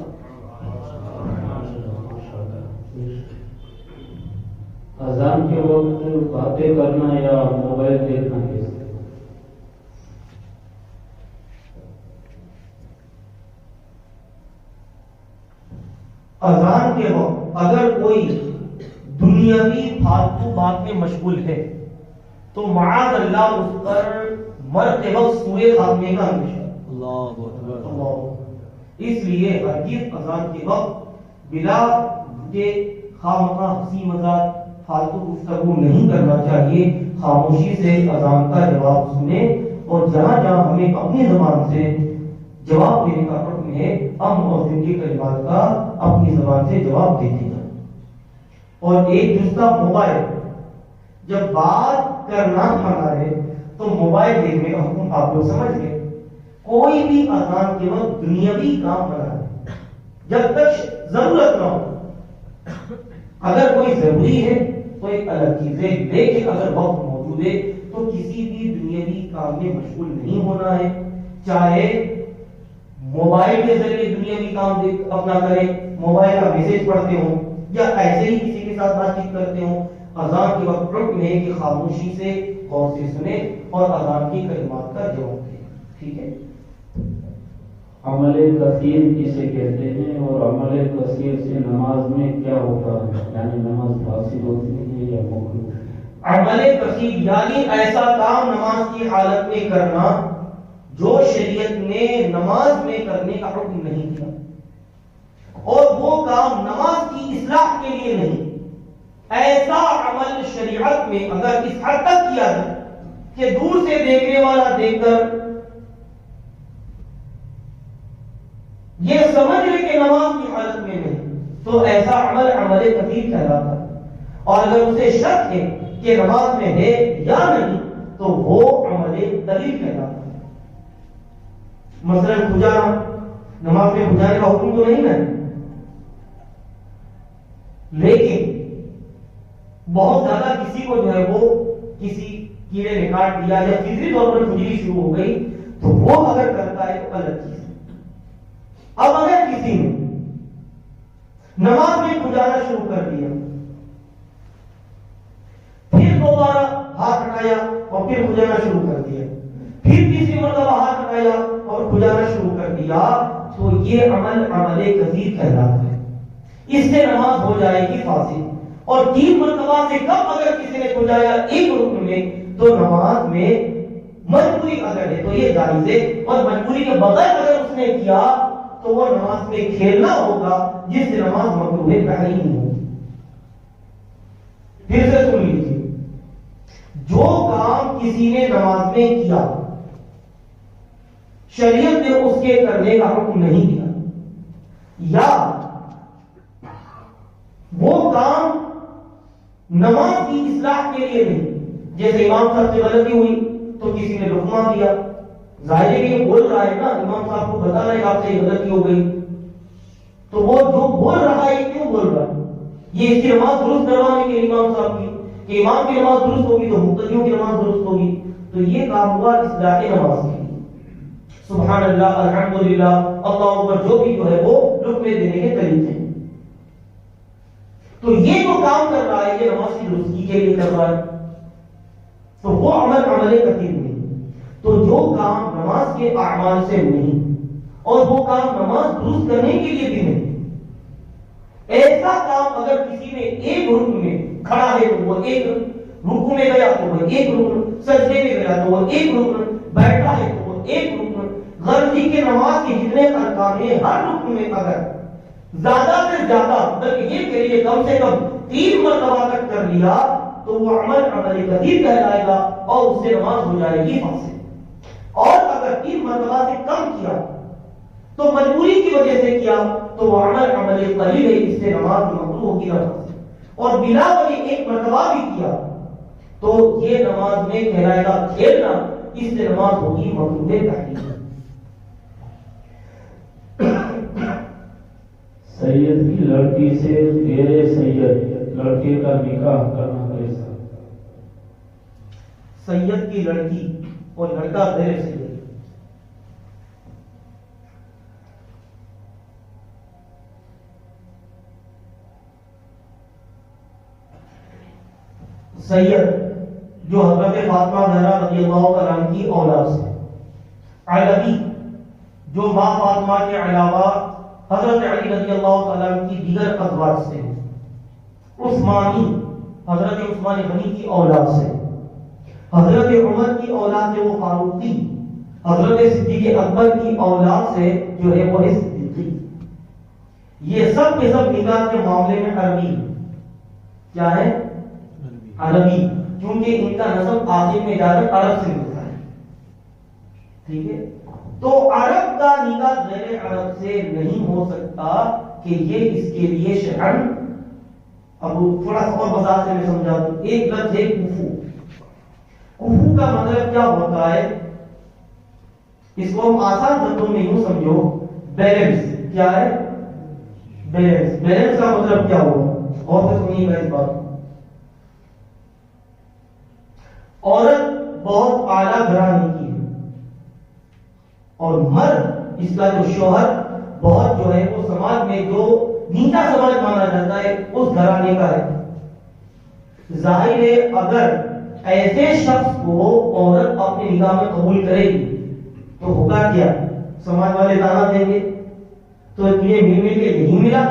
اذان کے وقت باتیں کرنا یا موبائل دیکھنا کیسے؟ اذان کے وقت اگر کوئی دنیاوی فالتو بات میں مشغول ہے تو معاذ اللہ اس پر مرتے وقت سوئے خاتمے کا اندیشہ۔ اللہ اکبر۔ اس لیے ہرگز اذان کے وقت بلا کہ خامخواہ ہنسی مذاق فالتو گفتگو نہیں کرنا چاہیے، خاموشی سے اذان کا جواب سنیں اور جہاں جہاں ہمیں اپنی زبان سے جواب دینے کا حکم ہے ہم مؤذن کے کلمات کا اپنی زبان سے جواب دیتے جائیں۔ اور ایک دوسرا موبائل، جب بات کرنا منع ہے تو موبائل دیکھنے کا حکم آپ لوگ سمجھ گئے۔ کوئی بھی اذان کے وقت دنیاوی کام منع ہے جب تک ضرورت نہ ہو۔ اگر کوئی ضروری ہے تو ایک الگ چیز ہے، لیکن اگر وقت موجود ہے تو کسی بھی دنیاوی کام میں مشغول نہیں ہونا ہے، چاہے موبائل کے ذریعے دنیاوی کام اپنا کریں، موبائل کا میسج پڑھتے ہوں یا ایسے ہی کسی کے ساتھ بات چیت کرتے ہوں۔ اذان کے وقت حکم ہے کہ خاموشی سے غور سے سنیں اور اذان کی کلمات کا جواب دیں۔ ٹھیک ہے۔ عمل کثیر کسے کہتے ہیں اور عمل کثیر سے نماز میں کیا ہوتا ہے، یعنی نماز فاسد ہوتی ہے یا مکروہ؟ عمل کثیر یعنی ایسا کام نماز کی حالت میں کرنا جو شریعت نے نماز میں کرنے کا حکم نہیں دیا، اور وہ کام نماز کی اصلاح کے لیے نہیں۔ ایسا عمل شریعت میں اگر اس حد تک کیا جائے کہ دور سے دیکھنے والا دیکھ کر یہ سمجھ لے کہ نماز کی حالت میں نہیں، تو ایسا عمل عمل کثیر کہلاتا ہے۔ اور اگر اسے شک ہے کہ نماز میں ہے یا نہیں تو وہ عمل قلیل کہلاتا ہے۔ مثلا کھجانا، نماز میں کھجانے کا حکم تو نہیں ہے، لیکن بہت زیادہ کسی کو جو ہے وہ کسی کیڑے نے کاٹ دیا یا فطری طور پر کھجلی شروع ہو گئی تو وہ اگر کرتا ہے تو الگ چیز ہے۔ اب اگر کسی نے نماز میں کھجانا شروع کر دیا، پھر دوبارہ ہاتھ ہٹایا اور پھر کھجانا شروع کر دیا، پھر تیسری مرتبہ ہاتھ ہٹایا اور کھجانا شروع کر دیا، تو یہ عمل عمل کثیر کہلاتا ہے۔ اس سے نماز ہو جائے گی فاسد۔ اور 3 مرتبہ سے کم اگر کسی نے کھجایا ایک رکن میں تو نماز میں مجبوری اگر ہے تو یہ جائز ہے، اور مجبوری کے بغیر اگر اس نے کیا تو وہ نماز میں کھیلنا ہوگا جس سے نماز مکروہ تحریم ہوگی۔ پھر سے سن لیجیے، جو کام کسی نے نماز میں کیا شریعت نے اس کے کرنے کا حکم نہیں دیا، یا وہ کام نماز کی اصلاح کے لیے نہیں، جیسے امام صاحب سے غلطی ہوئی تو کسی نے لقمہ دیا، ظاہر ہے کہ یہ بول رہا ہے نا، امام صاحب کو بتا رہا ہے کہ آپ سے یہ غلطی ہو گئی، تو وہ جو بول رہا ہے کیوں بول رہا ہے؟ یہ اس کی نماز درست کروانے کے لیے امام صاحب کی، کہ امام کی نماز درست ہوگی تو مقتدیوں کی نماز درست ہوگی، تو یہ کام ہوا اصلاح نماز کے لیے۔ سبحان اللہ، الحمدللہ، اللہ اکبر، جو بھی جو ہے وہ لقمے دینے کے طریقے ہیں۔ تو یہ جو کام کر رہا ہے یہ نماز کی درستگی کے لیے کر رہا ہے، تو وہ عمل کثیر نہیں۔ تو جو کام نماز کے اعمال سے نہیں اور وہ کام نماز درست کرنے کے لیے بھی نہیں، ایسا کام اگر کسی نے ایک رکن میں کھڑا ہے تو وہ ایک رکن میں گیا تو وہ ایک رکن، سجدے میں گیا تو وہ ایک رکن، بیٹھا ہے تو وہ ایک رکن، غرضی کے نماز کے جتنے ارکان ہیں ہر رکن میں اگر زیادہ سے زیادہ بلکہ یہ کہیے کم سے کم 3 مرتبہ تک کر لیا تو وہ عمل کثیر کہلائے گا اور اس سے نماز ہو جائے گی فاسد۔ اور اگر 3 مرتبہ سے کم کیا تو مجبوری کی وجہ سے کیا تو وہ عمل قلیل ہے، اس سے نماز مقروء ہوگی نہ فاسد۔ اور بلا وجہ 1 مرتبہ بھی کیا تو یہ نماز میں کہلائے گا کھیلنا، اس سے نماز ہوگی مقروء تحریم۔ سید کی لڑکی سے غیر سید لڑکے کا نکاح کرنا کیسا؟ سید کی لڑکی اور لڑکا غیر سید، سید جو حضرت فاطمہ زہرا رضی اللہ تعالیٰ کی اولاد سے، علوی جو ماں فاطمہ کے علاوہ حضرت علی رضی اللہ تعالیٰ کی دیگر ازواج سے، عثمانی حضرت عثمان غنی کی اولاد سے، حضرت عمر کی اولاد سے وہ فاروقی، حضرت صدیق اکبر کی اولاد سے جو ہے وہ ہے صدیقی، یہ سب کے سب نکاح کے معاملے میں عربی کیا ہے؟ عربی، کیونکہ ان کا نسب آخر میں جا کر عرب سے ملتا ہے، ٹھیک ہے؟ تو عرب کا نکاح غیر عرب سے نہیں ہو سکتا کہ یہ اس کے لیے شرعن، اب تھوڑا سا اور وضاحت سے میں سمجھا دوں۔ ایک لفظ ہے کفو، کفو کا مطلب کیا ہوتا ہے؟ اس کو ہم آسان شبدوں میں یوں سمجھو، بیلنس۔ کیا ہے؟ بیلنس۔ بیلنس کا مطلب کیا ہوا؟ اور سے سنیے گا اس بات۔ عورت بہت اعلیٰ گھرانے کی ہے اور مرد اس کا جو شوہر بہت جو ہے وہ سماج میں جو نیچا سماج مانا جاتا ہے اس گھرانے کا ہے۔ ظاہر ہے اگر ایسے شخص کو عورت اپنے نکاح میں قبول کرے گی تو ہوگا کیا؟ سماج والے تانا دیں گے تو تجھے مل کے یہی ملا،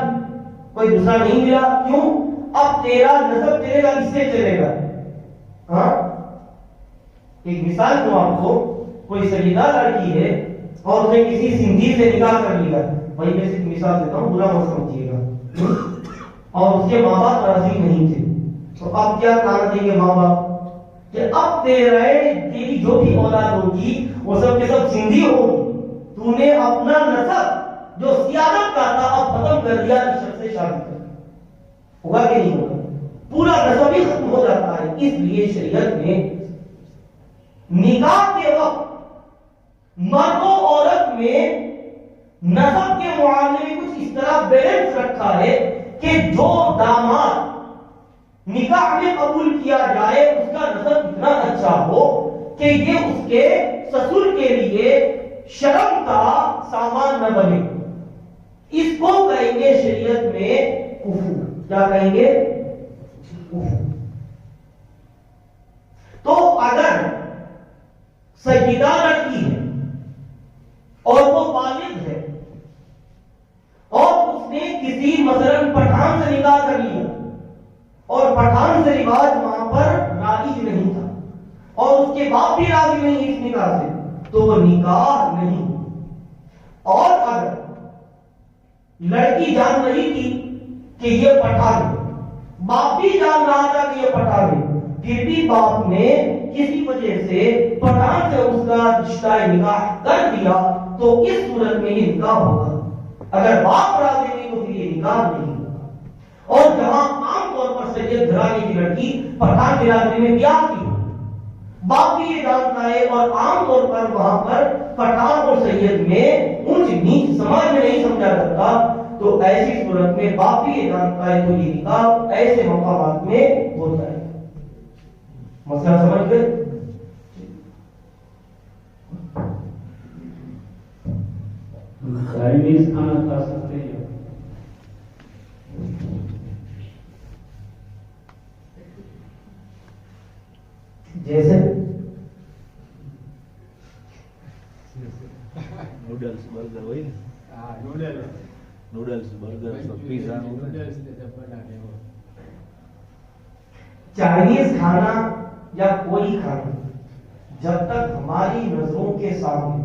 کوئی دوسرا نہیں ملا، کیوں؟ اب تیرا نسب چلے گا، کس سے چلے گا؟ ہاں، ایک مثال دوں آپ کو، کوئی سیدہ لڑکی ہے اور اسے کسی سندھی سے نکاح کر لیا، بھائی میں صرف مثال دیتا ہوں، برا مت سمجھیے گا، اور اس کے ماں باپ راضی نہیں تھے، تو اب کیا کہنا دیں گے ماں باپ کہ اب تیری جو بھی اولاد ہوگی وہ سب کے سب سندھی ہوگی، تو نے اپنا نسب جو سیادت کا تھا اب ختم کر دیا، اس شخص سے شادی کر، ہوگا کہ نہیں ہوگا؟ پورا نسب ہی ختم ہو جاتا ہے۔ اس لیے شریعت نے نکاح کے وقت مرد و عورت میں نسب کے معاملے میں کچھ اس طرح بیلنس رکھا ہے کہ جو داماد نکاح میں قبول کیا جائے اس کا نسب اتنا اچھا ہو کہ یہ اس کے سسر کے لیے شرم کا سامان نہ بنے، اس کو کہیں گے شریعت میں کفو۔ کیا کہیں گے؟ کفو۔ تو اگر سیدہ لڑکی ہے اور وہ بالغ ہے اور اس نے کسی مثلاً پٹھان سے نکاح کر لیا اور پٹھان سے رواج وہاں پر رائج نہیں تھا اور اس کے باپ بھی راضی نہیں اس نکاح سے، تو وہ نکاح نہیں۔ اور اگر لڑکی جان رہی تھی کہ یہ پٹھان ہے، باپ بھی جان رہا تھا کہ یہ پٹھان ہے، پھر بھی باپ نے کسی وجہ سے پٹھان سے اس کا رشتہ نکاح کر دیا تو اس صورت میں یہ نکاح ہوگا. اگر باپ راضی نہیں تو پھر یہ نکاح نہیں ہوگا. اور جہاں عام طور پر سید گھرانے کی لڑکی پٹھان برادری میں بیاہ کی، باپ بھی یہ جانتا ہے اور عام طور پر وہاں پر پٹھان اور سید میں اونچ نیچ سماج میں نہیں سمجھا جاتا، تو ایسی صورت میں باپ بھی یہ جانتا ہے تو یہ نکاح ایسے مقامات میں ہوتا ہے. مسئلہ سمجھ گئے؟ چائنیز کھانا کھا سکتے ہیں؟ جیسے نوڈلز برگر وہی نوڈلز برگر پیزا چائنیز کھانا یا کوئی کھانا جب تک ہماری نظروں کے سامنے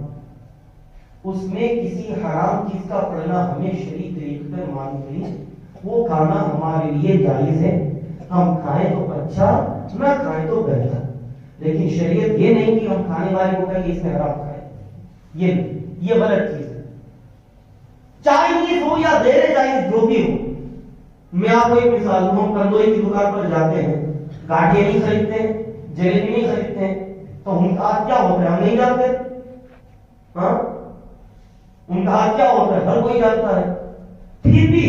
اس میں کسی حرام چیز کا پڑنا ہمیں شرعی طریقے پر معلوم نہیں، وہ کھانا ہمارے لیے جائز ہے. ہم کھائیں تو اچھا، نہ کھائیں تو بہتر. لیکن شریعت یہ نہیں کہ ہم کھانے والے کو کہیں اس میں حرام کھائیں، یہ غلط چیز ہے. چائنیز ہو یا غیر چائنیز جو بھی ہو، میں آپ کو ایک مثال دوں. ہم کندوئی کی دکان پر جاتے ہیں، گاٹھیاں نہیں خریدتے، جلیبی نہیں خریدتے، تو ان کا ہاتھ کیا ہوتا ہے ہم نہیں جانتے. ہاں، ان کا ہاتھ کیا ہوتا ہے ہر کوئی جانتا ہے. پھر بھی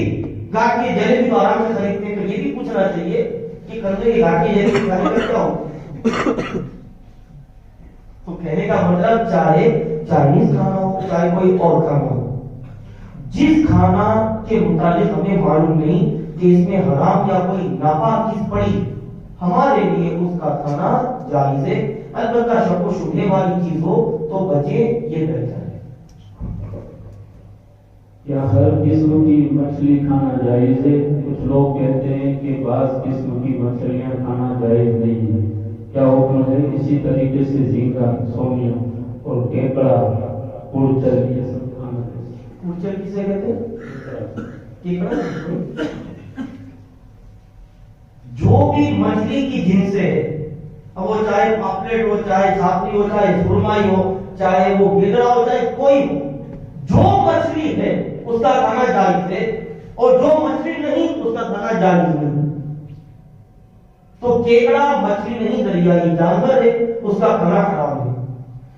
گاٹھی جلیبی تو آرام سے خریدتے ہیں. تو یہ بھی پوچھنا چاہیے کہ کندوئی کی گاٹھی جلیبی کھانے کا کیا ہو. تو کہنے کا مطلب چاہے چائنیز کھانا ہو چاہے کوئی اور کھانا ہو، جس کھانا کے متعلق ہمیں معلوم نہیں کہ اس میں حرام یا کوئی ناپاک چیز پڑی، ہمارے لیے اس کا کھانا جائز ہے. البتہ شک و شبہے والی چیز ہو تو بچے، یہ بہتر ہے. کیا ہر قسم کی مچھلی کھانا جائز ہے؟ کچھ لوگ کہتے ہیں کہ بعض قسم کی مچھلیاں کھانا جائز نہیں ہے، کیا حکم ہے؟ اسی طریقے سے جھینگا، سومیا اور کیکڑا، کورچر، یہ سب کھانا جائز. کورچر کسے کہتے ہیں؟ کیکڑا. جو بھی مچھلی کی جنس ہے، اب وہ چاہے پاپلیٹ ہو، چاہے چھاپڑی ہو، چاہے سرمائی ہو، چاہے وہ گدڑا ہو، چاہے کوئی ہو، جو مچھلی ہے اس کا کھانا جائز ہے، اور جو مچھلی نہیں اس کا کھانا جائز نہیں. تو کیکڑا مچھلی نہیں، دریائی جانور ہے، اس کا کھانا حرام ہے.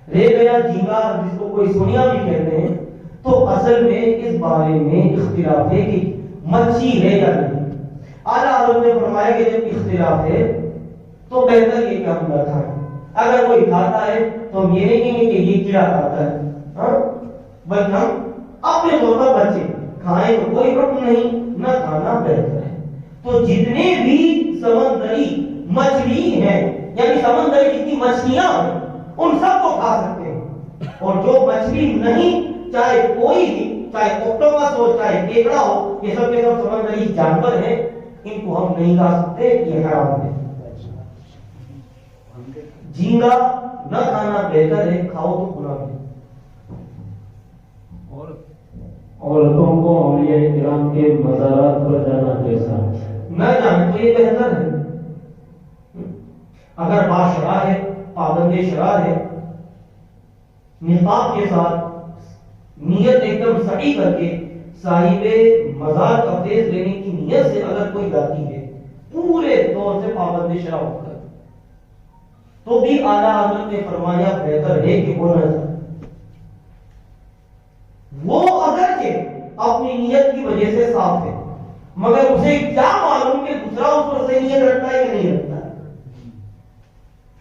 رہ گیا جھینگا، جس کو کوئی سونیا بھی کہتے ہیں، تو اصل میں اس بارے میں اختلاف ہے کہ مچھی ہے یا نہیں. اعلیٰ حضرت نے فرمایا کہ جب اختلاف ہے تو بہتر یہ کہ ہم نہ کھائیں. اگر کوئی کھاتا ہے تو ہم یہ نہیں کہیں گے کہ یہ کیڑا کھاتا ہے، بلکہ ہم اپنے طور پر بچے کھائیں تو کوئی حکم نہیں، نہ کھانا بہتر ہے. تو جتنے بھی سمندری مچھلی ہیں، یعنی سمندری جتنی مچھلیاں ہیں، ان سب کو کھا سکتے ہیں. اور جو مچھلی نہیں، چاہے کوئی بھی، چاہے آکٹوپس ہو چاہے کیکڑا ہو، یہ سب کے سب سمندری جانور ہیں، ان کو ہم نہیں کھا سکتے، یہ حرام ہے. جھینگا نہ کھانا بہتر ہے، کھاؤ تو گناہ ہے. عورتوں کو اولیاء کرام کے مزارات پر جانا کیسا؟ نہ جانے تو یہ بہتر ہے. اگر باشرع ہے، پابند شرع ہے، نقاب کے ساتھ نیت ایک دم صحیح کر کے صاحب مزار کا فیض لینے کی نیت سے اگر کوئی جاتی ہے پورے طور سے پابند شرع ہو کر، تو بھی اعلیٰ حضرت نے فرمایا بہتر ہے کہ وہ نہ جائے. وہ اگرچہ اپنی نیت کی وجہ سے صاف ہے، مگر اسے کیا معلوم کہ دوسرا اس پر سے نیت رکھتا ہے کہ نہیں رکھتا ہے.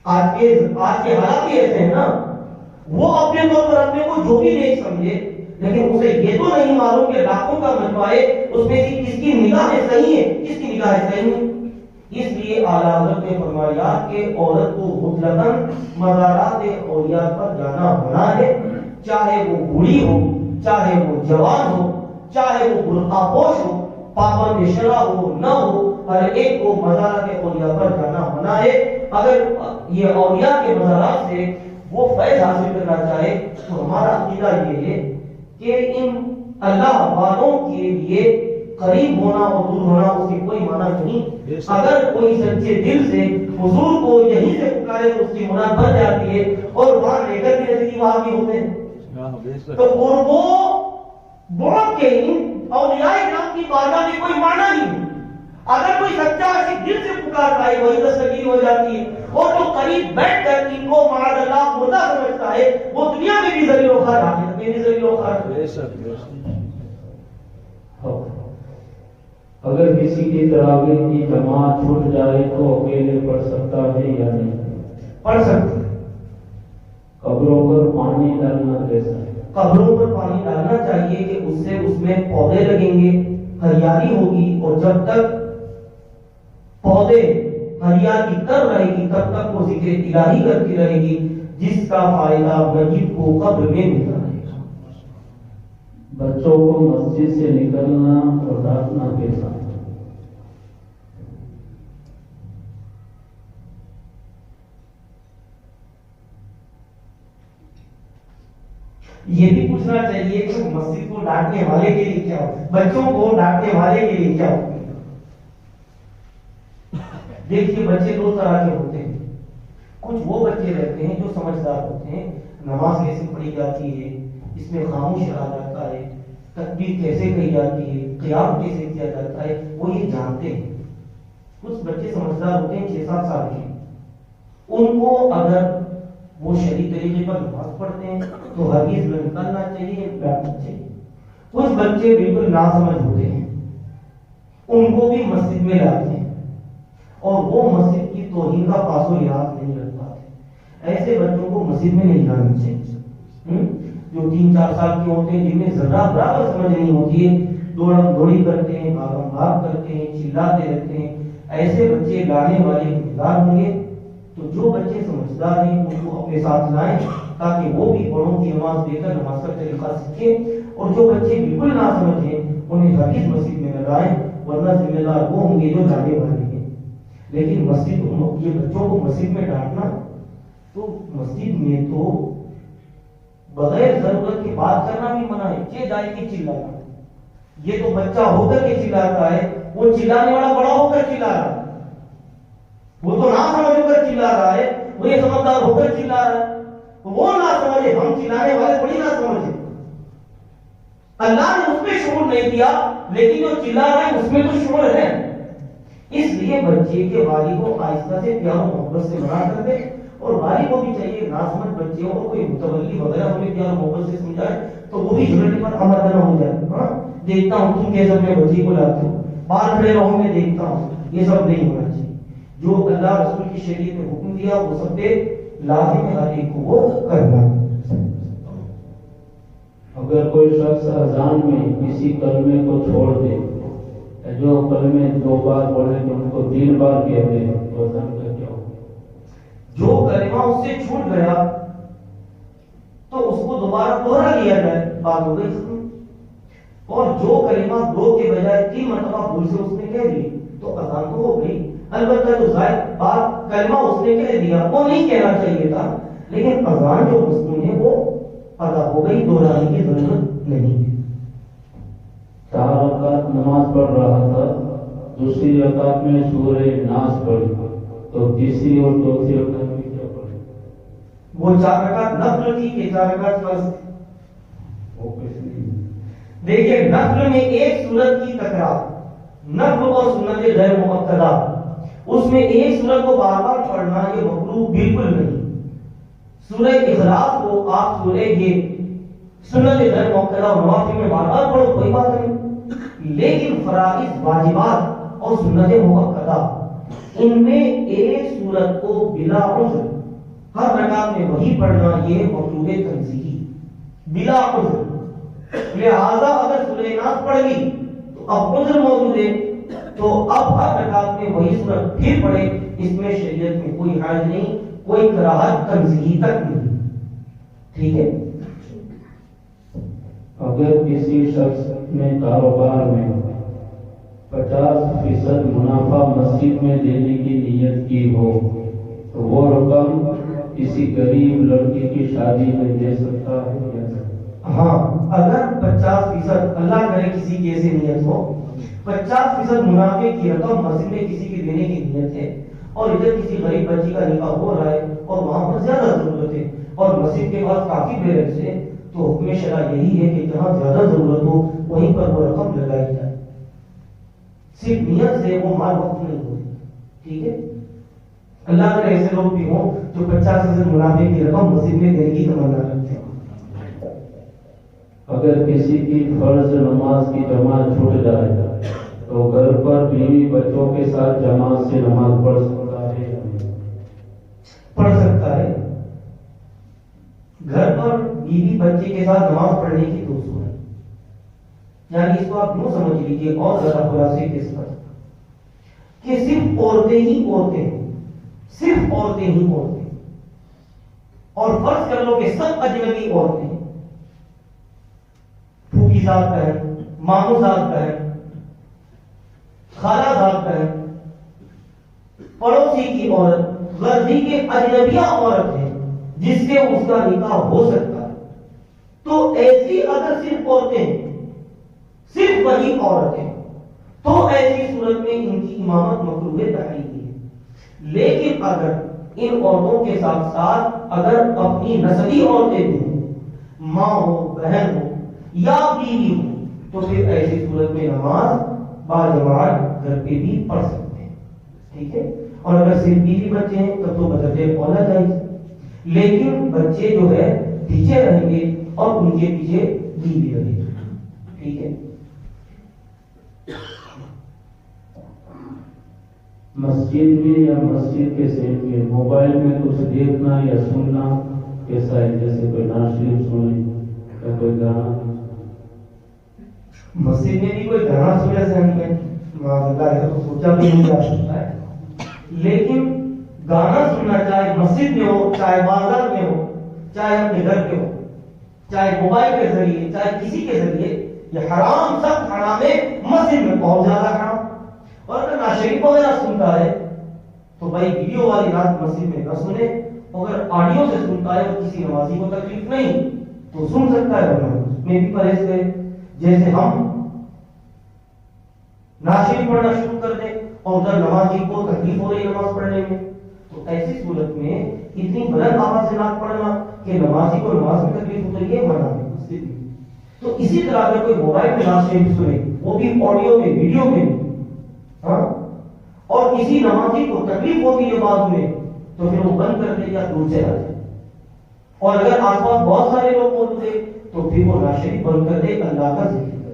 آج کے حالات ہی ایسے ہیں نا، وہ اپنے طور پر اپنے کو جو بھی نہیں سمجھے، لیکن اسے یہ تو نہیں معلوم کہ لاکھوں کا مجموعہ ہے، اس میں سے کس کی نگاہیں صحیح ہے کس کی نگاہیں صحیح ہیں. اس لیے اعلیٰ حضرت نے فرمایا کہ عورت کو مطلقاً مزارات اولیاء پر جانا منع ہے، چاہے وہ بوڑھی ہو، چاہے وہ جوان ہو، چاہے وہ برقع پوش ہو، پابند شرع ہو نہ ہو، ہر ایک کو مزارات اولیاء پر جانا منع ہے. اگر یہ اولیاء کے مزارات سے وہ فیض حاصل کرنا چاہے تو ہمارا عقیدہ یہ ہے کہ ان اللہ والوں کے لیے قریب ہونا اور دور ہونا اس کی کوئی معنی نہیں. اگر کوئی سچے دل سے حضور کو یہیں سے پکارے تو اس کی مراد بن جاتی ہے اور وہاں لے کر بھی نزدیکی وہاں بھی ہوتے ہیں. تو وہ بہت کے اولیاء کرام کی بارگاہ میں کوئی معنی نہیں. اگر کوئی سچا عاشق دل سے پکارتا ہے وہی دستگیر ہو جاتی ہے. اور جو قریب بیٹھ کر ان کو معاذ اللہ مردہ سمجھتا ہے وہ دنیا میں بھی ذلیل و خوار آخرت میں بھی ذلیل و خوار. اگر کسی کی تراویح کی جماعت چھوٹ جائے تو اکیلے پڑھ سکتا ہے یا نہیں؟ پڑھ سکتے. قبروں پر پانی ڈالنا کیسا ہے؟ قبروں پر پانی ڈالنا چاہیے کہ اس سے اس میں پودے لگیں گے, ہریالی ہوگی, اور جب تک پودے ہریالی کر رہے گی تب تک وہ ذکر الہی کرتی رہے گی, جس کا فائدہ میت کو قبر میں ملتا رہے گا. بچوں کو مسجد سے نکلنا اور ڈانٹنا کیسا ہے؟ یہ بھی پوچھنا چاہیے کہ مسجد کو ڈانٹنے والے کے لیے کیا ہو, بچوں کو ڈانٹنے والے کے لیے کیا ہو. دیکھیے بچے دو طرح کے ہوتے ہیں. کچھ وہ بچے رہتے ہیں جو سمجھدار ہوتے ہیں, نماز کیسے پڑھی جاتی ہے, اس میں خاموش رہا جاتا ہے, تکبیر کیسے کہی جاتی ہے, قیام کیسے کیا جاتا ہے, وہ یہ جانتے ہیں. کچھ بچے سمجھدار ہوتے ہیں 6-7 سال کے, ان کو اگر وہ شرعی طریقے پر نماز پڑھتے ہیں تو حدیث میں نکالنا چاہیے, بیٹھنا چاہیے. کچھ بچے بالکل ناسمجھ ہوتے ہیں, ان کو بھی مسجد میں لاتے ہیں اور وہ مسجد کی توہین کا پاس و لحاظ نہیں رکھ پاتے. ایسے بچوں کو مسجد میں نہیں لانا چاہیے. جو 3-4 سال کے ہوتے ہیں, جن میں ذرا برابر سمجھ نہیں ہوتی ہے, دوڑم دوڑی کرتے ہیں, بھاگم بھاگ کرتے ہیں, چلاتے رہتے ہیں, ایسے بچے لانے والے گنہگار ہوں گے. تو جو بچے سمجھدار ہیں ان کو اپنے ساتھ لائیں تاکہ وہ بھی بڑوں کی نماز دے کر نماز کا طریقہ سیکھیں, اور جو بچے بالکل نہ سمجھیں انہیں ہرگز مسجد میں نہ لائیں, ورنہ ذمہ دار وہ ہوں گے جو جانے والے ہیں. لیکن مسجد یہ بچوں کو مسجد میں ڈانٹنا, تو مسجد میں تو بغیر ضرورت کی بات کرنا بھی منع ہے. یہ جائے کہ چلانا, یہ تو بچہ ہو کر کے چلاتا ہے, وہ چلانے والا بڑا ہو کر چلا رہا ہے. وہ تو نہ سمجھ ہو کر چلا رہا ہے, وہ یہ سمجھدار ہو کر چلا رہا ہے. وہ نہ سمجھے, ہم چلانے والے بڑی نہ سمجھے. اللہ نے اس میں شعور نہیں دیا, لیکن جو چلا رہا ہے اس میں تو شعور ہے. اس لیے بچے کے والد کو آہستہ سے پیار و محبت سے منع کر دے, اور والد کو بھی چاہیے نہ سمجھ بچے کو کوئی متولی وغیرہ ہمیں پیار و محبت سے سمجھائے تو وہ بھی جھگڑنے پر آمادہ نہ ہو جائے. ہاں دیکھتا ہوں تم کیسے اپنے بچے کو لاتے ہو, باہر کھڑے رہو, میں دیکھتا ہوں. یہ سب نہیں ہونا چاہیے. جو اللہ رسول کی شریعت نے حکم دیا وہ سب پہ لازم ہے ہر ایک کو وہ کرنا. اگر کوئی شخص اذان میں کسی کلمے کو چھوڑ دے, جو کلمے 2 بار پڑھے تو ان کو 3 بار کہہ دے, تو اذان کا کیا ہوگا؟ جو کلمہ اس سے چھوٹ گیا تو اس کو دوبارہ دوہرا لیا جائے, بات ہو گئی. اور جو کلمہ 2 کے بجائے 3 مرتبہ بھول سے اس نے کہہ دی تو اذان تو ہو گئی. البتہ جو زائد بات کلمہ اس نے کہہ دیا وہ نہیں کہنا چاہیے تھا, لیکن اذان جو مسنون ہے وہ ادا ہو گئی, دہرانے کی ضرورت نہیں ہے. 4 رکعت نماز پڑھ رہا تھا, دوسری رکعت میں سورہ ناس پڑھی, تو تیسری اور چوتھی رکعت میں کیا پڑھی؟ وہ 4 رکعت نفل تھی کہ 4 رکعت فرض تھی؟ وہ کس لیے؟ دیکھیں نفل میں ایک سورت کی تکرار, نفل اور سنت غیر مؤکدہ, اس میں ایک سورت کو بار بار پڑھنا یہ مکروہ بالکل نہیں. سورہ اخلاص کو آپ سورہ یہ سنت غیر مؤکدہ اور نوافل میں بار بار پڑھو, کوئی بات نہیں. لیکن فرائض واجبات اور سنت مؤکدہ ان میں ایک سورت کو بلا عذر ہر رکعت میں وہی پڑھنا یہ مکروہ تنزیہی بلا عذر. لہذا اگر سورہ ناس پڑھ لی تو اب عذر موجود ہے, تو اب ہر رکعت میں وہی سورت پھر پڑھے, اس میں شریعت میں کوئی حرج نہیں, کوئی کراہت تنزیہی تک نہیں. ٹھیک ہے. اگر کسی شخص نے کاروبار میں 50% منافع مسجد میں دینے کی نیت کی ہو تو وہ رقم کسی غریب لڑکی کی شادی میں دے سکتا ہے یا نہیں؟ ہاں اگر 50% اللہ کرے کسی کی ایسی نیت ہو 50% منافع کی رقم مسجد میں کسی کی دینے کی نیت ہے اور ادھر کسی غریب بچی کا نکاح ہو رہا ہے اور وہاں پر زیادہ ضرورت ہے اور مسجد کے پاس کافی بیرکس ہے تو حکم شرع یہی ہے کہ جہاں زیادہ ضرورت ہو وہیں پر وہ رقم لگائی جائے. صرف نیت سے وہ مال وقف نہیں ہوتی. ٹھیک ہے. اللہ کے ایسے لوگ بھی ہوں جو 50% منافع کی رقم مسجد میں دینے کی تمنا رکھتے ہیں. اگر کسی کی فرض نماز کی جماعت چھوٹ جائے تو گھر پر بیوی بچوں کے ساتھ جماعت سے نماز پڑھ سکتا ہے؟ پڑھ سکتا ہے. گھر پر بیوی بچے کے ساتھ نماز پڑھنے کی دو صورت. یعنی اس کو آپ یوں سمجھ لیجیے اور زیادہ خلاصے کے ساتھ کہ صرف عورتیں ہی عورتیں صرف عورتیں ہی عورتیں اور فرض کر لو کہ سب اجنبی عورتیں پھوپھی ذات بہن ماموں ذات بہن خالہ ذات بہن پڑوسی کی عورت غرضی کے اجنبیہ عورت ہے جس سے اس کا نکاح ہو سکتا ہے. تو ایسی اگر صرف عورتیں صرف وہی عورتیں تو ایسی صورت میں ان کی امامت مکروہ تحریمی ہے. لیکن اگر ان عورتوں کے ساتھ ساتھ اگر اپنی نسبی عورتیں بھی ہوں ماں ہو بہن ہو یا بیوی ہو تو پھر ایسی صورت میں نماز باجماعت گھر پہ بھی پڑھ سکتے ہیں. ٹھیک ہے. اور اگر صرف بیوی بچے ہیں تب تو بدرجہ اولا جائز. لیکن بچے جو ہے پیچھے رہیں گے اور ان کے پیچھے بیوی رہے گی. ٹھیک ہے. مسجد میں یا مسجد کے سین میں موبائل میں کچھ دیکھنا یا سننا کیسا ہے؟ جیسے کوئی نعت شریف سنیں یا کوئی گانا. مسجد میں بھی کوئی گانا سنے ذہن میں تو سوچا بھی نہیں جا سکتا ہے. لیکن گانا سننا چاہے مسجد میں ہو چاہے بازار میں ہو چاہے اپنے گھر کے ہو چاہے موبائل کے ذریعے چاہے کسی کے ذریعے یہ حرام سب حرام ہے. مسجد میں بہت زیادہ حرام. اور اگر نعت شریف وغیرہ سنتا ہے تو بھائی ویڈیو والی نعت مسجد میں نہ سنے. اگر آڈیو سے سنتا ہے اور کسی نمازی کو تکلیف نہیں تو سن سکتا ہے ورنہ اس میں بھی پرہیز کرے. جیسے ہم نعت شریف پڑھنا شروع کر دیں اور ادھر نمازی کو تکلیف ہو رہی ہے نماز پڑھنے میں تو ایسی صورت میں اتنی بلند آواز سے نعت پڑھنا کہ نمازی کو نماز میں تکلیف ہوتی ہے منع ہے مسجد میں. تو اسی طرح اگر کوئی موبائل میں نعت شریف سنے وہ بھی آڈیو میں ویڈیو میں ہاں اور کسی نمازی کو تکلیف ہوگی نماز میں تو پھر وہ بند کر دے یا دور سے آ جائے. اور اگر آس پاس بہت سارے لوگ موجود ہیں تو پھر وہ نعت شریف بند کر دے اللہ کا ذکر کرے.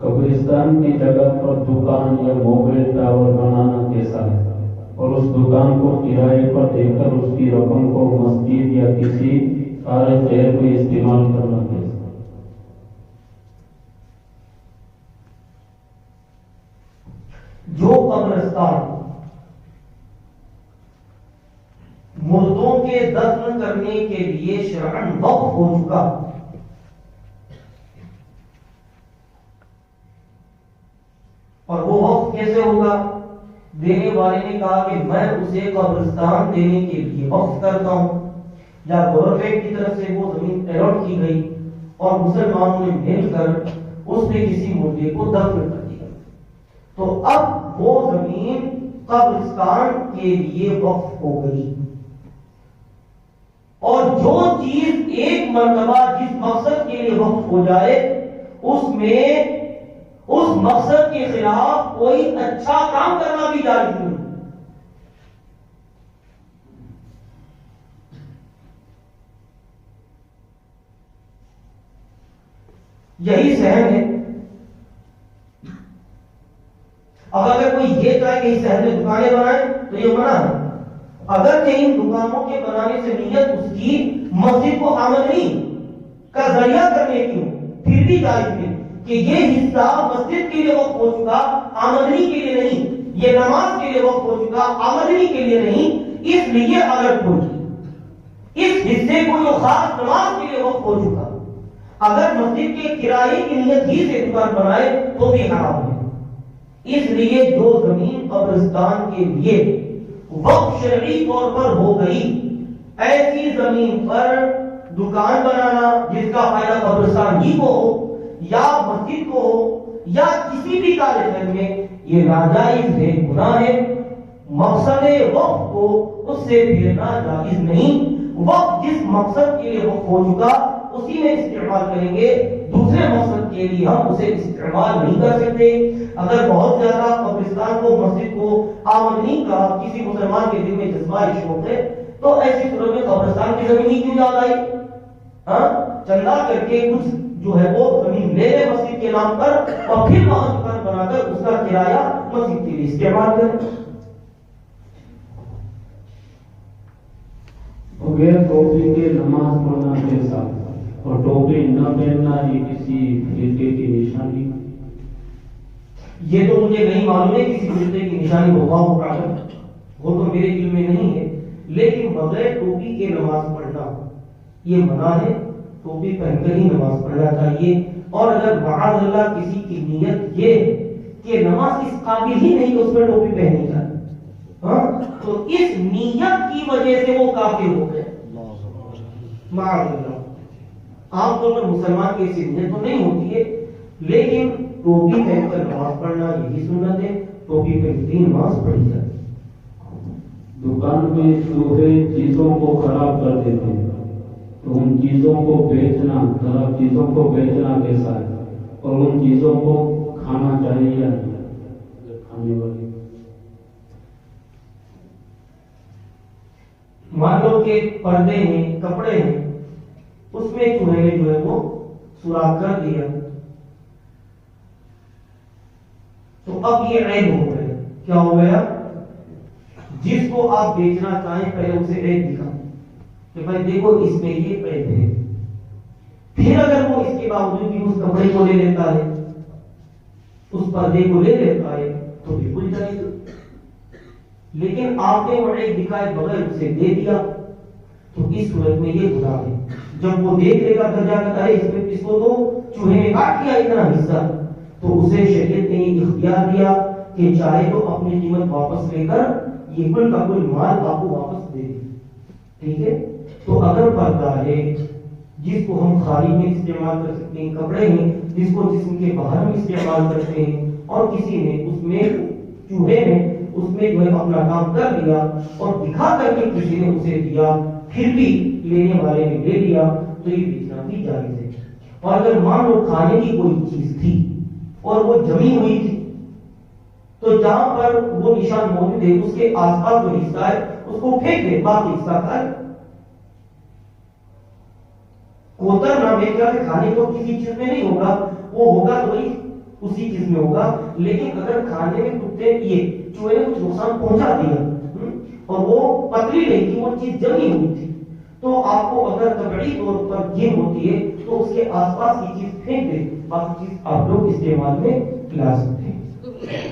قبرستان کی جگہ پر دکان یا موبائل ٹاور بنانا کیسا ہے اور اس دکان کو کرائے پر دے کر اس کی رقم کو مسجد یا کسی کار خیر میں استعمال کرنا کیسا؟ جو قبرستان مردوں کے دفن کرنے کے لیے شرعاً وقف ہو چکا اور وہ وقف کیسے ہوگا؟ دینے والے نے کہا کہ میں اسے قبرستان دینے کے لیے وقف کرتا ہوں یا گورنمنٹ کی طرف سے وہ زمین الاٹ کی گئی اور مسلمانوں نے مل کر اس میں کسی مردے کو دفن کر دیا تو اب وہ زمین قبرستان کے لیے وقف ہو گئی. اور جو چیز ایک مرتبہ جس مقصد کے لیے وقف ہو جائے اس میں اس مقصد کے خلاف کوئی اچھا کام کرنا بھی جائز نہیں. یہی صحن ہے. اب اگر کوئی یہ چاہے کہ اس صحن میں دکانیں بنائے تو یہ منع ہے. اگر ان دکانوں کے بنانے سے نیت اس کی مسجد کو آمدنی کا ذریعہ کرنے کی پھر بھی جائز ہے کہ یہ حصہ مسجد کے لیے وقف ہو چکا آمدنی کے لیے نہیں, یہ نماز کے لیے وقف ہو چکا آمدنی کے لیے نہیں. اس لیے اگر کوئی اس حصے کو جو خاص نماز کے لیے وقف ہو چکا اگر مسجد کے کرائے کی نیت ہی سے دکان بنائے تو بھی حرام ہے. اس لیے جو زمین قبرستان کے لیے وقف شرعی طور پر ہو گئی ایسی زمین پر دکان بنانا جس کا فائدہ قبرستان ہی کو ہو یا مسجد کو ہو یا کسی بھی کارے خیر میں، یہ ناجائز ہے، گناہ ہے۔ مقصد وقت کو اس سے پھیرنا جائز نہیں۔ وقت جس مقصد کے لیے وقت ہو چکا اسی میں استعمال کریں گے، دوسرے مقصد کے لیے ہم اسے استعمال نہیں کر سکتے۔ اگر بہت زیادہ قبرستان کو، مسجد کو آمدنی کا کسی مسلمان کے دل میں جذباتی شوق ہے تو ایسی صورت میں قبرستان کی زمین ہی کیوں یاد آئی؟ چندہ کر کے کچھ جو ہے وہ زمین لے لے مسجد کے نام پر اور پھر وہاں دکان بنا کر اس کا کرایہ مسجد کے لیے استعمال کریں۔ بغیر ٹوپی کے نماز پڑھنا کیسا اور ٹوپی نہ پہننا یہ کسی فرقے کی نشانی؟ یہ تو مجھے نہیں معلوم ہے کسی فرقے کی نشانی ہوگا، وہ تو میرے علم میں نہیں ہے، لیکن بغیر ٹوپی کے نماز پڑھنا یہ منع ہے۔ ٹوپی پہن کر ہی نماز پڑھنا چاہیے، اور اگر معاذ اللہ کسی کی نیت یہ کہ نماز اس قابل ہی نہیں کہ اس میں ٹوپی پہنی جائے تو اس نیت کی وجہ سے وہ کافر ہو گئے معاذ اللہ۔ عام طور پر مسلمان کی ایسی نیت تو نہیں ہوتی ہے، لیکن ٹوپی پہن کر نماز پڑھنا یہی سنت ہے، ٹوپی پہن کر نماز پڑھی جائے۔ دکان میں چوہے چیزوں کو خراب کر دیتے ہیں تو ان چیزوں کو بیچنا، خراب چیزوں کو بیچنا کیسا ہے اور ان چیزوں کو کھانا چاہیے یا نہیں کھانے والی؟ مان لو کہ پردے ہیں، کپڑے ہیں، اس میں چوہے نے جو ہے وہ سوراخ کر دیا تو اب یہ عیب ہو گیا۔ کیا ہو گیا؟ جس کو آپ بیچنا چاہیں پہلے اسے عیب دکھا کہ بھائی دیکھو اس میں یہ عیب ہے، پھر اگر وہ اس کے باوجود بھی اس کپڑے کو لے لیتا ہے، اس پردے کو لے لیتا ہے تو بالکل جائز، لیکن آپ نے وہ عیب دکھائے بغیر اسے دے دیا تو اس صورت میں یہ گناہ ہے۔ جب وہ دیکھ لے گا گھر جا کر اس کو تو چوہے نے کاٹ دیا اتنا حصہ، تو اسے شریعت نے یہ اختیار دیا کہ چاہے تو اپنی قیمت واپس لے کر یہ کل کا کل مال آپ کو واپس دے دے، ٹھیک ہے؟ تو اگر پردہ ہے جس کو ہم خالی میں استعمال کر سکتے ہیں، کپڑے ہیں جس کو جسم کے باہر ہم استعمال کرتے ہیں، اور کسی نے اس میں چوہے نے اس میں جو ہے اپنا کام کر لیا اور دکھا کر کے کسی نے اسے دیا، پھر بھی لینے والے نے لے لیا تو یہ بیچنا بھی جائز ہے۔ اور اگر مان لو کھانے کی کوئی چیز تھی اور وہ جمی ہوئی تھی تو جہاں پر وہ نشان موجود ہے اس کے آس پاس جو حصہ ہے اس کو پھینک دے، باقی حصہ کھائے۔ کوتر نہ میرے خیال سے کھانے کو کسی چیز میں نہیں ہوگا، وہ ہوگا تو وہی اسی چیز میں ہوگا، لیکن اگر کھانے میں کتے یہ چوہے نے کچھ نقصان پہنچا دیا اور وہ پتلی نہیں تھی، وہ چیز جمی ہوئی تھی، تو آپ کو اگر طبعی طور پر گن ہوتی ہے تو اس کے آس پاس کی چیز پھینک دے، باقی چیز آپ لوگ استعمال میں لا سکتے ہیں۔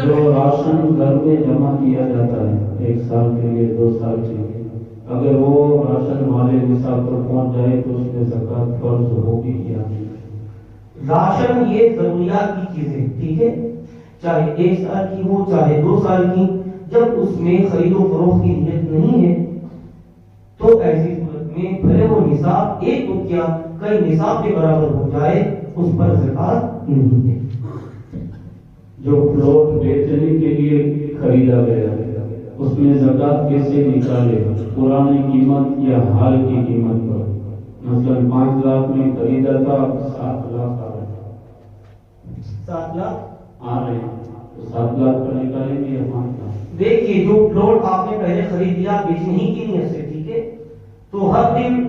جو راشن گھر میں جمع کیا جاتا ہے 1 سال کے لیے 2 سال کے لیے، اگر وہ راشن والے نصاب پر پہنچ جائے تو اس میں زکوٰۃ فرض ہوگی یا نہیں؟ راشن یہ ضروریات کی چیزیں، ٹھیک ہے، چاہے 1 سال کی ہو چاہے 2 سال کی، جب اس میں خرید و فروخت کی نیت نہیں ہے تو ایسی صورت میں بھلے وہ نصاب ایک تو کیا کئی نصاب کے برابر ہو جائے اس پر زکوٰۃ نہیں ہے۔ جو پلاٹ بیچنے کے لیے خریدا گیا ہے اس میں زکوٰۃ کیسے نکالے؟ پرانی قیمت یا حال کی قیمت پر؟ مثلا 5 لاکھ میں خریدا تھا، 7 لاکھ آ رہے ہیں، 7 لاکھ آ رہے ہیں تو 7 لاکھ پر نکالیں گے یا 5 لاکھ؟ دیکھیے جو پلاٹ آپ نے پہلے خرید لیا بیچنے ہی کی نیت سے، ٹھیک ہے، تو ہر دن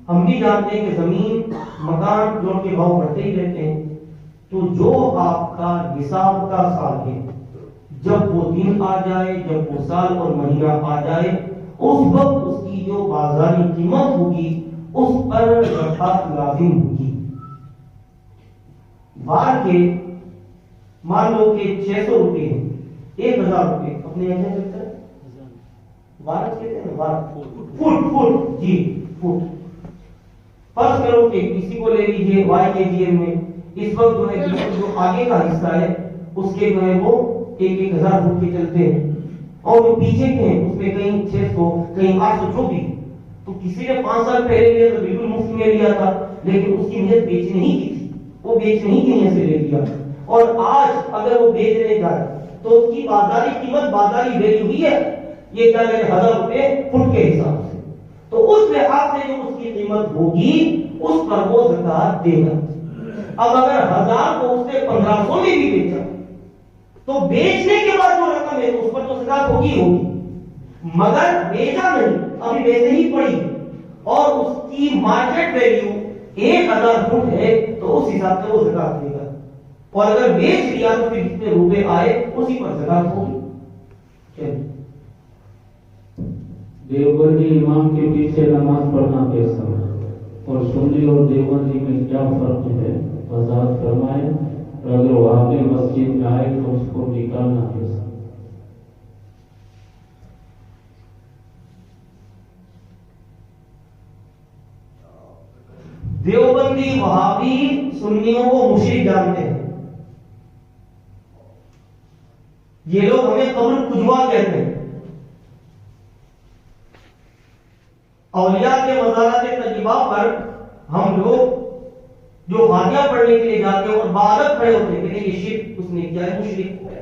ہم بھی جانتے ہیں کہ زمین مکان پلاٹ کے بھاؤ بڑھتے ہی رہتے ہیں، تو جو آپ کا نصاب کا سال ہے جب وہ دن آ جائے، جب وہ سال اور مہینہ آ جائے، اس وقت اس کی جو بازاری قیمت ہوگی اس پر زکوٰۃ لازم ہوگی۔ بار کے مان لو کہ 600 روپے 1000 روپے اپنے یہاں چلتا ہے وارت کہتے ہیں نا، فٹ جی فٹ، فرض کرو کہ کسی کو لے لیجیے وائی کے جی ایم میں اس وقت جو ہے جو آگے کا حصہ ہے اس کے جو ہے وہ 1000 فٹ کے چلتے ہیں، اور جو پیچھے کے ہیں اس میں کہیں 600 کہیں 824، تو کسی نے 5 سال پہلے لیا تو بالکل مفت میں لیا تھا، لیکن اس کی نیت بیچنے ہی کی تھی، وہ بیچنے کی نیت سے لے لیا، اور آج اگر وہ بیچنے جائے تو اس کی بازاری قیمت، بازاری ویلیو ہی ہے یہ کیا کہتے ہیں 1000 روپے فٹ کے حساب سے، تو اس لحاظ سے جو اس کی قیمت ہوگی اس پر وہ زکات دے گا۔ اب اگر 1000 کو اس نے 1500 میں بھی بیچا تو بیچنے کے بعد جو رقم ہے اس پر تو زکات ہوگی، مگر بیچا نہیں، ابھی ویسے ہی پڑی اور اس کی مارکیٹ ویلیو 1000 فٹ ہے تو اس حساب سے وہ زکات دے گا، اور اگر بیچ لیا تو پھر جتنے روپے آئے اسی پر زکات ہوگی۔ دیوبندی امام کے پیچھے نماز پڑھنا کیسا ہے اور سنی اور دیوبندی میں کیا فرق ہے وضاحت فرمائیں، اور اگر وہابی مسجد میں آئے تو اس کو نکالنا کیسا؟ دیوبندی وہابی سنیوں کو مشرک جانتے ہیں، یہ لوگ ہمیں قبر کجوا کہتے ہیں، اولیاء کے مزارات طیبہ پر ہم لوگ جو فاتحہ پڑھنے کے لیے جاتے ہیں اور بعدت کھڑے ہوتے ہیں کہ یہ شرک اس نے کیا ہے، مشرک ہو گیا،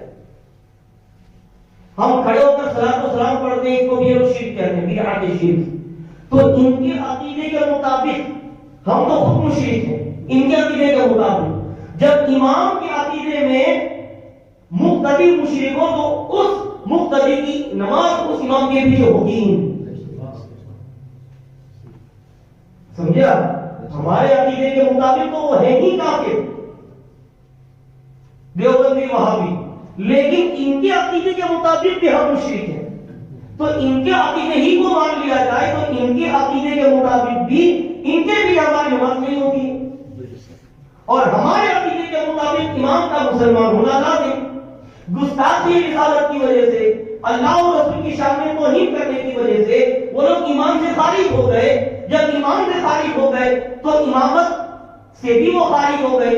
ہم کھڑے ہو کر صلاۃ و سلام پڑھتے ہیں، اس کو بھی یہ لوگ شرک کہتے ہیں، بدعت شرک۔ تو ان کے عقیدے کے مطابق ہم تو خود مشرک ہیں، ان کے عقیدے کے مطابق جب امام کے عقیدے میں مقتدی مشرک ہو تو اس مقتدی کی نماز اس امام کے پیچھے ہوگی ہی، سمجھا؟ ہمارے عقیدے کے مطابق تو وہ ہے ہی کافر دیوبندی وہابی، لیکن ان کے عقیدے کے مطابق بھی ہم مشرک ہیں، تو ان کے عقیدے ہی کو مان لیا جائے تو ان کے عقیدے کے مطابق بھی ان کے بھی ہماری نماز نہیں ہوتی، اور ہمارے عقیدے کے مطابق امام کا مسلمان ہونا لازم۔ گستاخی رسالت کی وجہ سے، اللہ اور رسول کی شان میں توہین کرنے کی وجہ سے وہ لوگ ایمان سے خارج ہو گئے، جب ایمان سے خارج ہو گئے تو امامت سے بھی وہ خارج ہو گئے،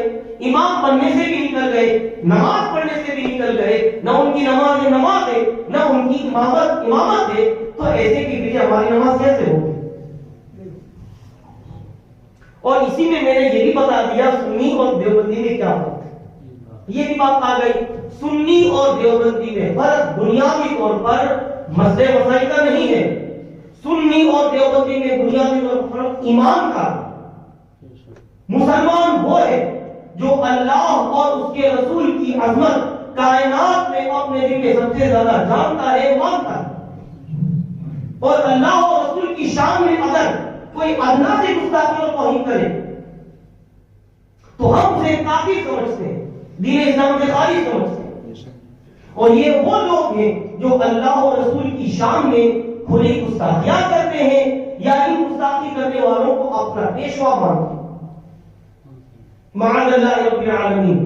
امام بننے سے بھی نکل گئے، نماز پڑھنے سے بھی نکل گئے، نہ ان کی نماز نماز ہے نہ ان کی امامت ہے، تو ایسے کے پیچھے ہماری نماز کیسے ہوگی؟ اور اسی میں نے یہ بھی بتا دیا سنی اور دیوبندی میں کیا فرق ہے، یہ بھی بات آ گئی۔ سنی اور دیوبندی میں فرق بنیادی طور پر مسئلے مسائل کا نہیں ہے، سنی اور دیوبندی میں بنیادی طور پر فرق ایمان کا۔ مسلمان وہ ہے جو اللہ اور اس کے رسول کی عظمت کائنات میں اپنے دل میں سب سے زیادہ جانتا ہے، مانتا ہے، اور اللہ اور رسول کی شان میں اگر کوئی ادنا سے گستاخی اور توہین کرے تو ہم اسے کافر سمجھتے ہیں، دین اسلام سے خارج سمجھتے ہیں، اور یہ وہ لوگ ہیں جو اللہ اور رسول کی شان میں کھلی گستاخیاں کرتے ہیں یا ان گستاخی کرنے والوں کو اپنا پیشوا مانتے ہیں، معاذ اللہ رب العالمین۔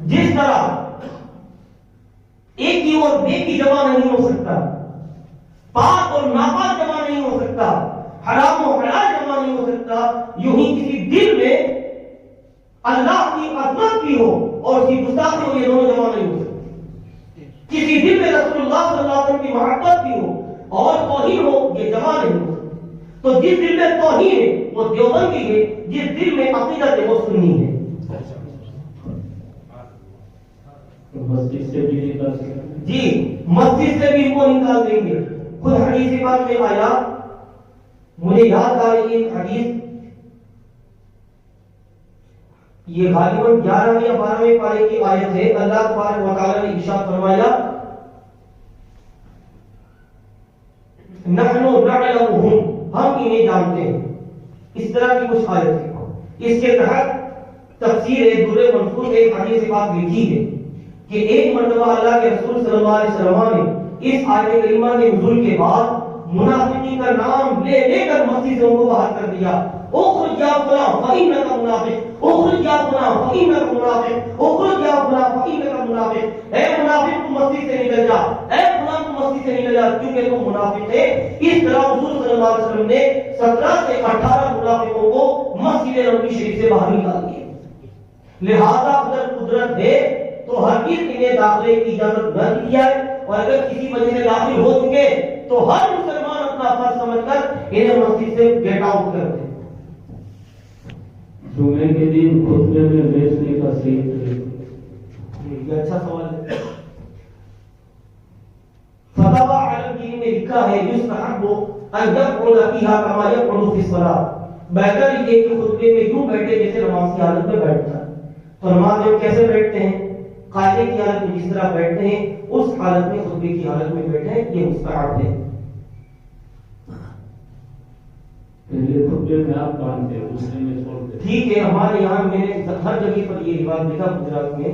جس طرح ایک کی اور بے کی جمع نہیں ہو سکتا، پاک اور ناپاک جمع نہیں ہو سکتا، حرام و حلال جمع نہیں ہو سکتا، یوں ہی کسی دل میں اللہ کی عظمت بھی ہو اور اس کی گستاخی ہو، یہ دونوں جمع نہیں ہو سکتے۔ کسی دل میں رسول اللہ صلی اللہ علیہ وسلم کی محبت بھی ہو اور توہین ہو، یہ جمع نہیں ہو سکتے۔ تو جس دل میں توہین ہے وہ دیوبندی ہے، جس دل میں عقیدت ہے وہ سنی ہے۔ مسجد سے بھی نکال سکتے، جی مسجد سے بھی ان کو نکال دیں گے۔ خود حدیث پاک میں آیا، مجھے یاد آ رہی ہے حدیث، یہ غالباً 11ویں یا 12ویں پارے کی آیت ہے۔ اللہ تبارک و تعالی نے ارشاد فرمایا، نحن نعلمهم، ہم انہیں جانتے ہیں، اس طرح کی کچھ آیت ہے۔ اس کے تحت تفسیر در منصور ایک حدیث پاک لکھی ہے کہ ایک مرتبہ اللہ کے رسول صلی اللہ علیہ وسلم نے اس آیت کریمہ کے نزول کے بعد منافقین کا نام لے لے کر مسجد سے ان کو باہر کر دیا، اخرج یا فلاں فإنک منافق، اخرج یا فلاں فإنک منافق، اخرج یا فلاں فإنک منافق، اے منافق تو مسجد سے نکل جا، اے فلاں تو مسجد سے نکل جا کیونکہ تم منافق ہے۔ اس طرح حضور صلی اللہ علیہ وسلم نے 17 سے 18 منافقوں کو مسجد نبوی شریف سے باہر نکال دیا۔ لہذا اگر قدرت ہے تو ہرگز انہیں داخلے کی اجازت نہ دی جائے، اور اگر کسی وجہ سے داخل ہو چکے تو ہر مسلمان اپنا فرض سمجھ کر انہیں مسجد سے گیٹ آؤٹ کر دیں. جمعے کے دن خطبے میں بیچنے کا صحیح طریقہ؟ یہ اچھا سوال ہے. فتاوی عالمگیر میں لکھا ہے یستحب ان یقعد فیہا کما یقعد فی الصلاۃ. بہتر یہ کہ خطبے میں یوں بیٹھے جیسے نماز کی حالت میں بیٹھتا ہے. تو نماز میں کیسے بیٹھتے ہیں؟ قاعدے کی حالت میں جس طرح بیٹھتے ہیں اس حالت میں خطبے کی حالت میں بیٹھے. یہ مستحب ہے. پہلے خطبے میں آپ باندھتے ہیں دوسرے میں چھوڑتے ہیں. ٹھیک ہے. ہمارے یہاں میں نے ہر جگہ پر یہ رواج دیکھا گجرات میں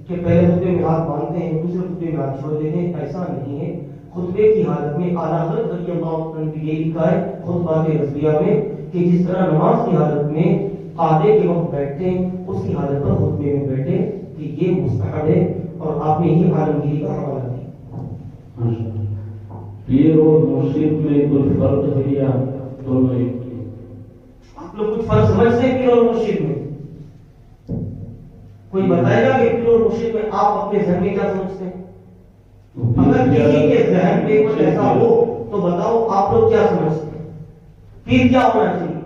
کہ پہلے خطبے میں ہاتھ باندھتے ہیں دوسرے خطبے میں ہاتھ چھوڑ دیتے ہیں. ایسا نہیں ہے. خطبے کی حالت میں اعلیٰ حضرت رضی اللہ عنہ نے یہ لکھا ہے خطبات رضویہ میں کہ جس طرح نماز کی حالت میں قعدے کے وقت بیٹھتے ہیں اس کی حالت پر خطبے میں بیٹھے کہ یہ مستحب ہے. اور آپ نے یہ عالمگیری کا حوالہ دیا. پیر اور مرشد میں کوئی فرق ہے یا دونوں ایک ہی؟ آپ لوگ کچھ فرق سمجھتے ہیں پیر اور مرشد میں؟ کوئی بتائے گا کہ پیر اور مرشد میں آپ اپنے ذہن میں کیا سمجھتے ہیں؟ اگر کسی کے ذہن میں کچھ ایسا ہو تو بتاؤ آپ لوگ کیا سمجھتے ہیں؟ پیر کیا ہونا چاہیے؟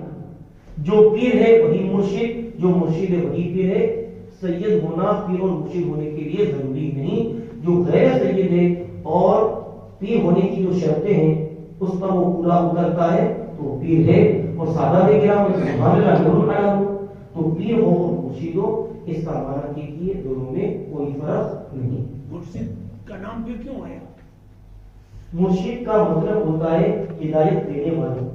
جو پیر ہے وہی مرشد, جو مرشد ہے وہی پیر ہے. سید ہونا پیر اور مرشد ہونے کے لیے ضروری نہیں. جو غیر سید ہے اور پیر ہونے کی جو شرطیں ہیں اس پر وہ پورا اترتا ہے تو وہ پیر ہے. اور سادہ دے گیا سبحان اللہ ضرور آیا ہو تو پیر ہو اور مرشد ہو, اس کا معنی کیجیے دونوں میں کوئی فرق نہیں. مرشد کا نام پھر کیوں آیا؟ مرشد کا مطلب ہوتا ہے ہدایت دینے والا.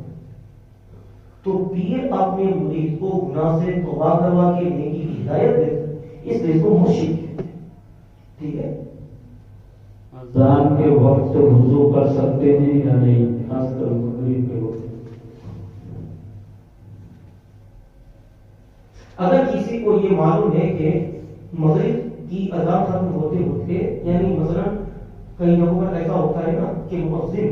تو پیر اپنے مرید کو گناہ سے توبہ کروا کے نیکی کی ہدایت دیتا ہے, اس لیے اس کو مرشد کہتے ہیں. ٹھیک ہے. اذان کے وقت وضو کر سکتے ہیں یا نہیں, خاص کر مغرب کے وقت؟ اگر کسی کو یہ معلوم ہے کہ مغرب کی اذان ختم ہوتے ہوتے یعنی مثلا کئی جگہوں پر ایسا ہوتا ہے نا کہ مؤذن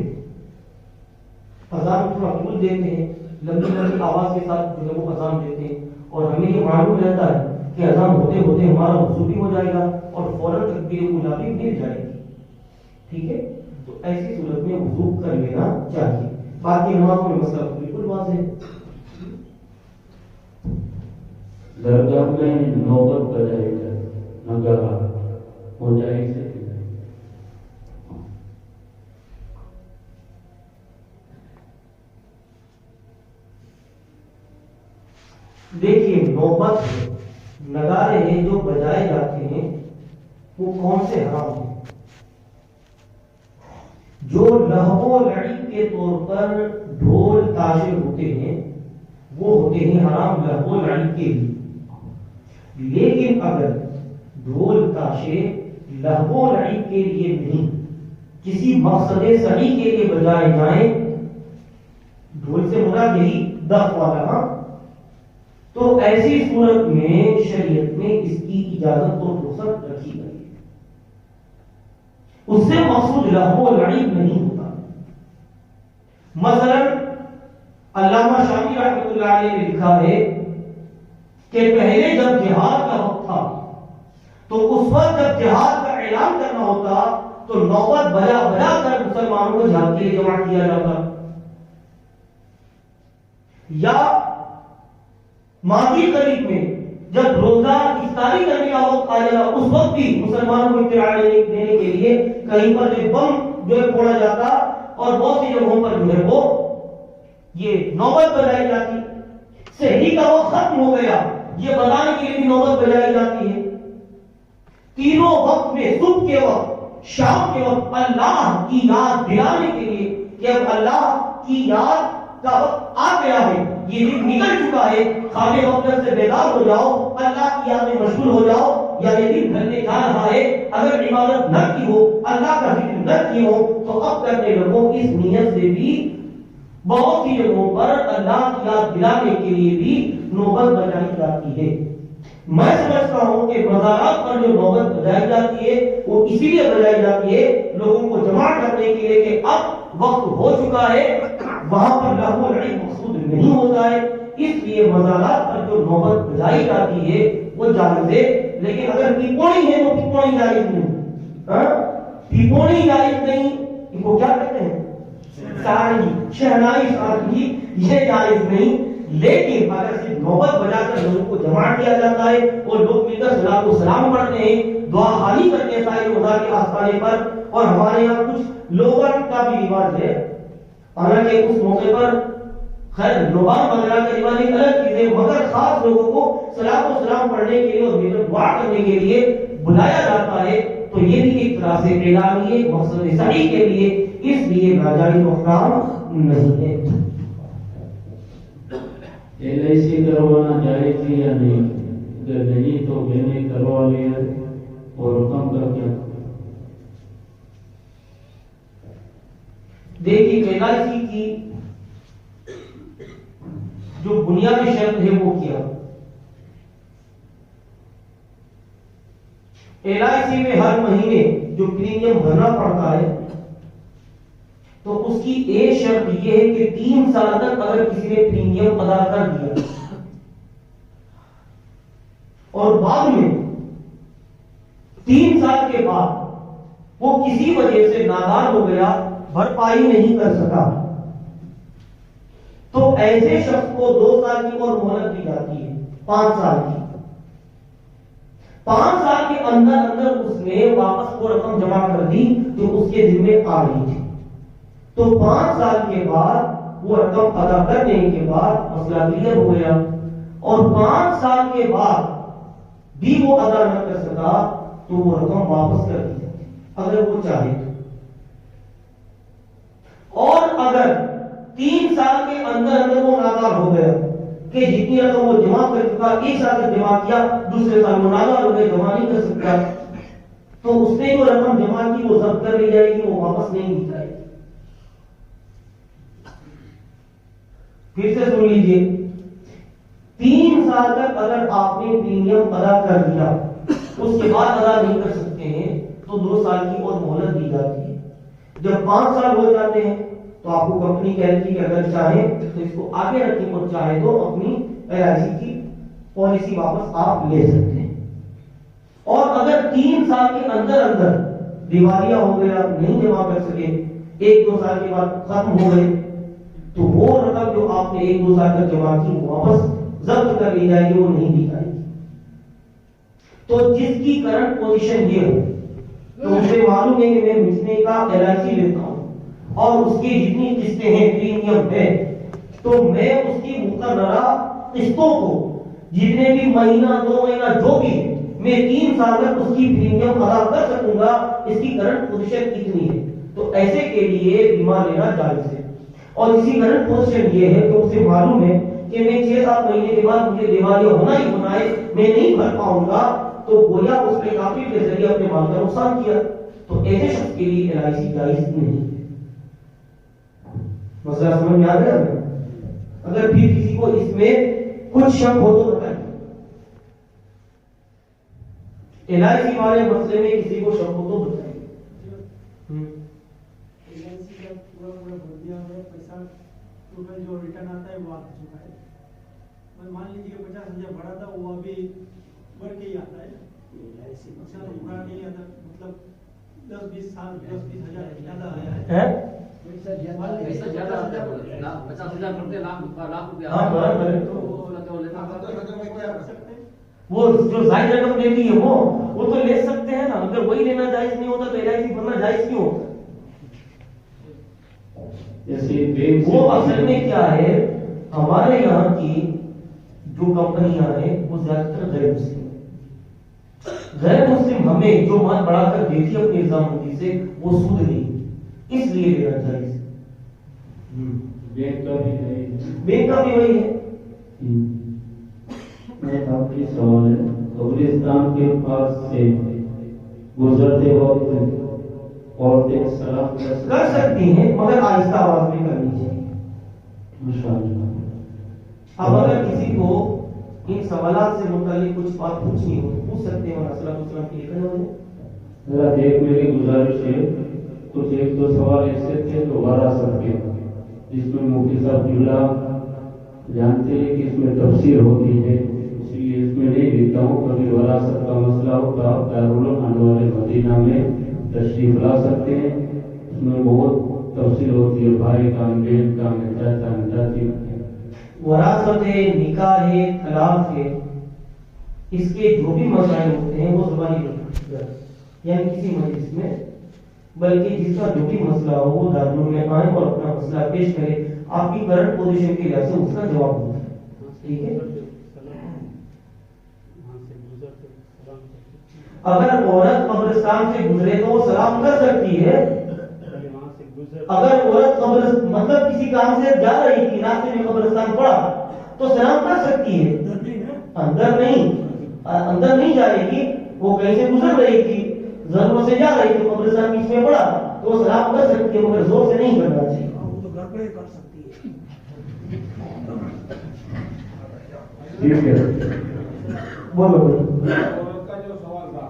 اذان تھوڑا طول دیتے ہیں, لمبی لمبی آواز کے ساتھ جو ہے وہ اذان دیتے ہیں, اور ہمیں یہ معلوم رہتا ہے کہ اذان ہوتے ہوتے ہمارا وضو بھی ہو جائے گا اور فوراً تکبیر اولیٰ بھی مل جائے گی. ٹھیک ہے. تو ایسی صورت میں وضو کر لینا چاہیے. باقی نمازوں میں مسئلہ بالکل واضح ہے. درگاہ میں نوبت بجائی جائے نگارا ہو جائے گی. دیکھیے نوبت نگارے ہیں جو بجائے جاتے ہیں وہ کون سے حرام ہیں؟ جو لہو لڑی کے طور پر ڈھول تاشے ہوتے ہیں وہ ہوتے ہیں حرام لہو لڑی کے لیے. لیکن اگر ڈھول تاشے لہو لڑی کے لیے نہیں کسی مقصد صحیح کے لیے بجائے جائیں, ڈھول سے مراد یہی دف والا, تو ایسی صورت میں شریعت میں اس کی اجازت اور رخصت رکھی گئی ہے. اس سے مقصود لہو لعب نہیں ہوتا. مثلا علامہ شامی رحمۃ اللہ علیہ نے لکھا ہے کہ پہلے جب جہاد کا وقت تھا تو اس وقت جب جہاد کا اعلان کرنا ہوتا تو نوبت بجا بجا کر مسلمانوں کو جہاد کے لیے جمع کیا جاتا. یا ماضی قریب میں جب روزہ افطاری کرنے کا وقت آیا اس وقت بھی مسلمانوں کو اطلاع دینے کے لیے کہیں پر بم جو ہے پھوڑا جاتا اور بہت سی جگہوں پر جو ہے وہ یہ نوبت بجائی جاتی. سحری کا وقت ختم ہو گیا یہ بتانے کے لیے بھی نوبت بجائی جاتی ہے. تینوں وقت میں صبح کے وقت شام کے وقت اللہ کی یاد دلانے کے لیے کہ اب اللہ کی یاد کا وقت آ گیا ہے, یہ دن نکل چکا ہے, خانے غفلت سے بیدار ہو جاؤ, اللہ کی یاد میں مشغول ہو جاؤ, یا یہ دن ڈھلنے جا رہا ہے اگر عبادت نہ کی ہو اللہ کا ذکر نہ کی ہو تو اب کرنے لوگوں اس نیت سے بھی بہت سی جگہوں پر اللہ کی یاد دلانے کے لیے بھی نوبت بجائی جاتی ہے. میں سمجھتا ہوں کہ مزارات پر جو نوبت بجائی جاتی ہے وہ اسی لیے بجائی جاتی ہے لوگوں کو جمع کرنے کے لیے کہ اب وقت ہو چکا ہے, وہاں پر لہو لڑی مقصود نہیں ہوتا ہے, اس لیے مزارات پر جو نوبت بجائی جاتی ہے وہ جائز ہے. لیکن اگر پیپوڑی ہے تو پیپوڑی جائز نہیں, پیپوڑی جائز نہیں, ان کو کیا کہتے ہیں سارنگی شہنائی سارنگی یہ جائز نہیں، لیکن اگر صرف نوبت بجا کر لوگوں کو جمع کیا جاتا ہے اور لوگ مل کر صلاۃ و سلام پڑھتے ہیں، دعا حالی کرتے ہیں سائے خدا کے آستانے پر، اور ہمارے یہاں کچھ لوگوں کا بھی رواج ہے، حالانکہ اس موقع پر خیر نوبان وغیرہ کا رواج ایک الگ چیز ہے، مگر خاص لوگوں کو صلاۃ و سلام پڑھنے کے لیے اور مل کر دعا کرنے کے لیے بلایا جاتا ہے، تو یہ بھی ایک طرح سے اعلامیہ مقصد صحیح کے لیے، اس لیے ناجائز و حرام نہیں ہے۔ LIC کروانا جائز ہے یا نہیں؟ اگر نہیں تو میں نے کروا لیا اور رقم کا کیا؟ دیکھیے LIC کی جو بنیادی شرط ہے وہ کیا؟ LIC میں ہر مہینے جو پریمیم بھرنا پڑتا ہے، تو اس کی ایک شرط یہ ہے کہ 3 سال تک اگر کسی نے پریمیم ادا کر دیا اور بعد میں 3 سال کے بعد وہ کسی وجہ سے نادار ہو گیا، بھرپائی نہیں کر سکا، تو ایسے شخص کو 2 سال کی اور مہلت دی جاتی ہے، 5 سال کی۔ 5 سال کے اندر اندر اس نے واپس وہ رقم جمع کر دی جو اس کے ذمہ آ رہی تھی، تو 5 سال کے بعد وہ رقم ادا کرنے کے بعد مسئلہ کلیئر ہو گیا، اور 5 سال کے بعد بھی وہ ادا نہ کر سکا تو وہ رقم واپس کر دی جاتی اگر وہ چاہے تو، اور اگر 3 سال کے اندر اندر وہ نادار ہو گیا کہ جتنی رقم وہ جمع کر چکا، 1 سال تک جمع کیا، دوسرے سال وہ نادار ہو گئے، جمع نہیں کر سکتا، تو اس نے جو رقم جمع کی وہ ضبط کر لی جائے گی، وہ واپس نہیں دی جائے گی۔ پھر سے سن لیجئے، 3 سال تک اگر آپ نے پریمیم ادا کر دیا، اس کے بعد ادا نہیں کر سکتے ہیں تو 2 سال کی اور مہلت دی جاتی ہے۔ جب 5 سال ہو جاتے ہیں تو آپ کو کمپنی کہتی ہے کہ اگر چاہیں تو اس کو آگے رکھیں اور چاہے تو اپنی LIC کی پالیسی واپس آپ لے سکتے ہیں، اور اگر 3 سال کے اندر اندر دیوالیہ ہو گیا، نہیں جمع کر سکے، 1-2 سال کے بعد ختم ہو گئے، تو وہ رقم جو آپ نے 1-2 سال تک جمع کی وہ واپس ضبط کر لی جائے گی، وہ نہیں دی جائے گی۔ تو جس کی کرنٹ پوزیشن یہ ہو، تو مجھے معلوم ہے کہ میں مجھنے کا LIC لیتا ہوں اور اس کی جتنی قسطیں ہیں پریمیم ہے، تو میں اس کی مقررہ قسطوں کو جتنے بھی مہینہ 2 مہینہ جو بھی میں 3 سال تک اس کی پریمیم ادا کر سکوں گا، اس کی کرنٹ پوزیشن اتنی ہے، تو ایسے کے لیے بیمہ لینا جائز ہے۔ اور اسی کرنٹ پوزیشن یہ ہے کہ اسے معلوم ہے کہ میں 6-7 مہینے کے بعد مجھے دیوالیہ ہونا ہی ہونا ہے، میں نہیں بھر پاؤں گا، تو گویا اس نے کافی کے ذریعے اپنے مال کا نقصان کیا، تو ایسے شخص کے لیے LIC جائز نہیں ہے۔ مسئلہ سمجھ میں آ گیا؟ اگر پھر کسی کو اس میں کچھ شک ہو تو بتائیں، LIC والے مسئلے میں کسی کو شک ہو تو بتائیں۔ ٹوٹل جو ریٹرن آتا ہے وہ آ چکا ہے، مان لیجیے 50,000 بڑا تھا، وہ ابھی بڑھ کے ہی آتا ہے، پورا نہیں آتا، مطلب 10-20 سال 10-20 ہزار زیادہ آیا ہے، وہ جو زائد رقم دیتی ہے وہ تو لے سکتے ہیں نا، اگر وہی لینا جائز نہیں ہوتا تو LIC بھرنا جائز کیوں ہوتا؟ وہ اصل میں کیا ہے، ہمارے یہاں کی جو کمپنیاں ہیں وہ زیادہ تر غیر مسلم ہمیں جو مال بڑھا کر دیتی ہے اپنی رضامندی سے، وہ سود نہیں، اس لیے لینا چاہیے۔ بینک کا بھی وہی ہے۔ آپ کی سوال ہے، قبرستان کے پاس سے گزرتے وقت عورتیں سلام کر سکتی ہیں، مگر آہستہ آواز میں کرنی چاہیے۔ اب اگر کسی کو ان سوالات سے متعلق کچھ بات پوچھنی ہو تو پوچھ سکتے ہیں، مسئلہ پوچھنا کے لیے کھڑے ہو جائیں۔ ایک میری گزارش ہے، کچھ 1-2 سوال ایسے تھے جو وراثت کے، جس میں مفتی صاحب جملہ جانتے ہیں کہ اس میں تفسیر ہوتی ہے، اس لیے اس میں نہیں لکھتا ہوں، کبھی وراثت کا مسئلہ ہو تو آپ دارالعلوم انوار مدینہ میں تشریف لا سکتے ہیں، اس میں بہت تفصیل ہوتی ہے بھائی کام بیل کام چاچا چاچی وراثت ہے، نکاح ہے، طلاق ہے، اس کے جو بھی مسائل ہوتے ہیں وہ زبانی یعنی کسی مجلس میں، بلکہ جس کا جو بھی مسئلہ ہو وہ دارالعلوم میں آئے اور اپنا مسئلہ پیش کرے، آپ کی کرنٹ پوزیشن کے لحاظ سے اس کا جواب دیں. ٹھیک ہے. اگر عورت قبرستان سے گزرے تو وہ سلام کر سکتی ہے. اگر عورت مطلب کسی کام سے جا رہی تھی، راستے میں قبرستان پڑا تو سلام کر سکتی ہے. اندر نہیں جا رہی تھی، وہ کہیں سے گزر رہی تھی، ضرورت سے جا رہی تھی، قبرستان بیچ میں پڑا تو وہ سلام کر سکتی ہے، مگر زور سے نہیں کرنا چاہیے. وہ تو گھر پہ کر سکتی ہے. ٹھیک ہے. بولو. عورت کا جو سوال تھا،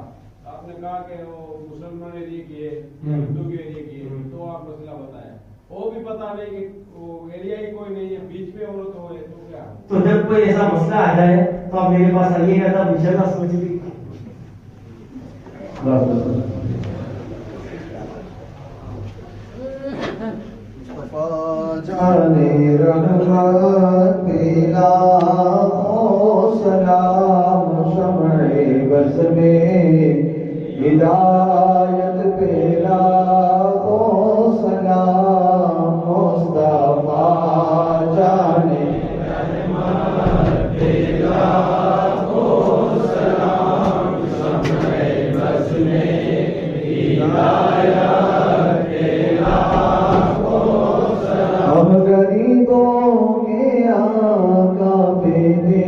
آپ نے کہا کہ وہ مسلمان ایریا کی ہے، ہندو کے ایریا کی ہے، تو آپ مسئلہ بتایا. وہ بھی پتا نہیں کہ وہ ایریا ہی کوئی نہیں ہے، بیچ میں عورت ہو ہے تو کیا؟ تو جب کوئی ایسا مسئلہ آ جائے تو آپ میرے پاس آئیے گا، تب انشاءاللہ سوچ لی. جانے رحمت پیلا ہو سلام شمع بس میں ہدایت پیلا ہو سلام مصطفیٰ جانے رحمت پیلا ہو سلام شمع بس میں ہدایت ہم غریبوں کے آقا پہ دے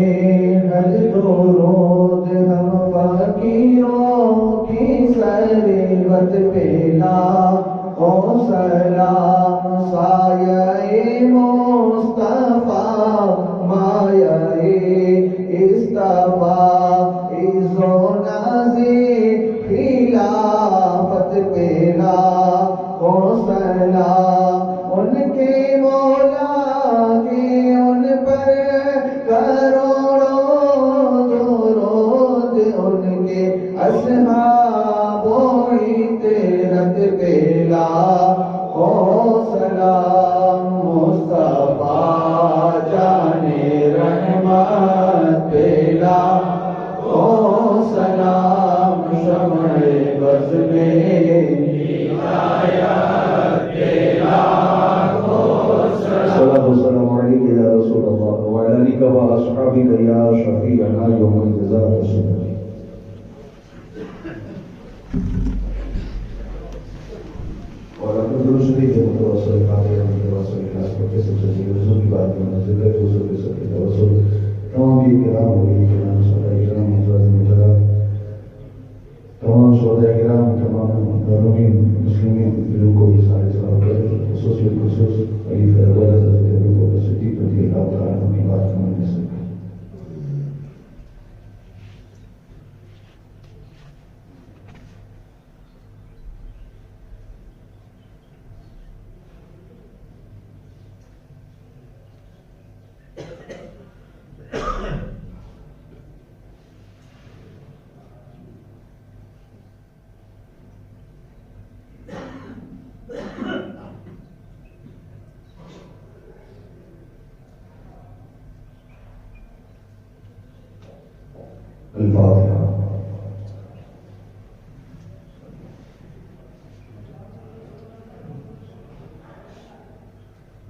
حج درود، ہم فقیروں کی ثروت پہ لاکھوں سلام. سایہ مصطفیٰ مایہ اصطفیٰ عز و نازی خلافت پہ لاکھوں سلام. ان کے مولا کی ان پر کروڑوں درود، ان کے اصحاب و عطرت پہ لاکھوں سلام. مصطفیٰ جانے رحمت پہ لاکھوں سلام شمع بز میں السلام علیکم یا رسول اللہ وعلی آلک و اصحابک یا شفیعنا یوم الجزاء. اور اپنے درست شریف کے متوسل فاتحہ متوسل اخلاص کو کیسے چاہیے حضور کی بات میں نظر ہے حضور کے سب کے توسل تمام کرام اولیاء کرام صحابہ کرام حضرات مجرد تمام شہداء کرام تمام مرحومین مسلمین دلوں کو بھی سارے صحابہ خصوصی خصوص خلیفہ اول حضرت ابو بکر صدیق رضی اللہ تعالیٰ عنہ کی بات سمجھنے سے الفاتحہ.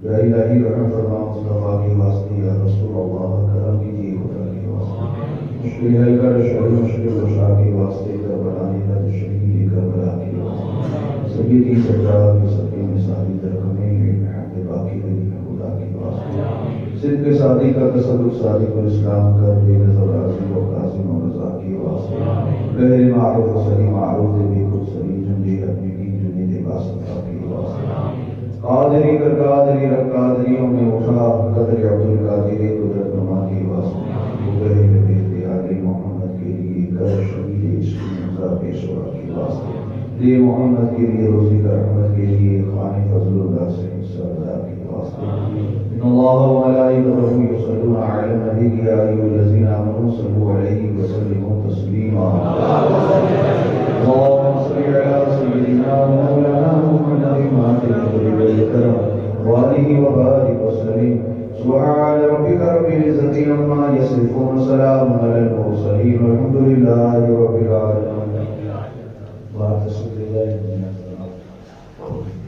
یا الہی رحم فرما مصطفیٰ کے واسطے، یا رسول اللہ کرم کیجیے خدا کے واسطے. مشکل حل کر شر مشکل بشا کے واسطے، کربلا درد شہید کربلا کے واسطے، سیدی سجاد کے سب مثالی درکمیں محمد باقی علی خدا کے واسطے، صدق صادق کا تصدق صادق الاسلام کر بے نظر عظیم و قاسم و رضا کے واسطے، غیر معروف و صحیح معروف دے بے خود صحیح جنبے اپنے کی جنید باسطہ کے واسطے، قادری کر قادری رکھ قادریوں میں اٹھا قدر عبدالقادری قدرت نما کے واسطے، گہے لبے دیاری محمد کے لیے کر شہید عشق مزا پیشوا کے واسطے، دے محمد کے لیے روزی کا رحمت کے لیے خان فضل اللہ سے حصہ ادا کے واسطے. ان اللہ و ملائکتہ یصلون علی النبی یا ایھا الذین آمنوا صلوا علیہ وسلموا تسلیما. اللهم صل علی سیدنا مولانا محمد للہ رب العالمین واعتصموا باللہ جميعا.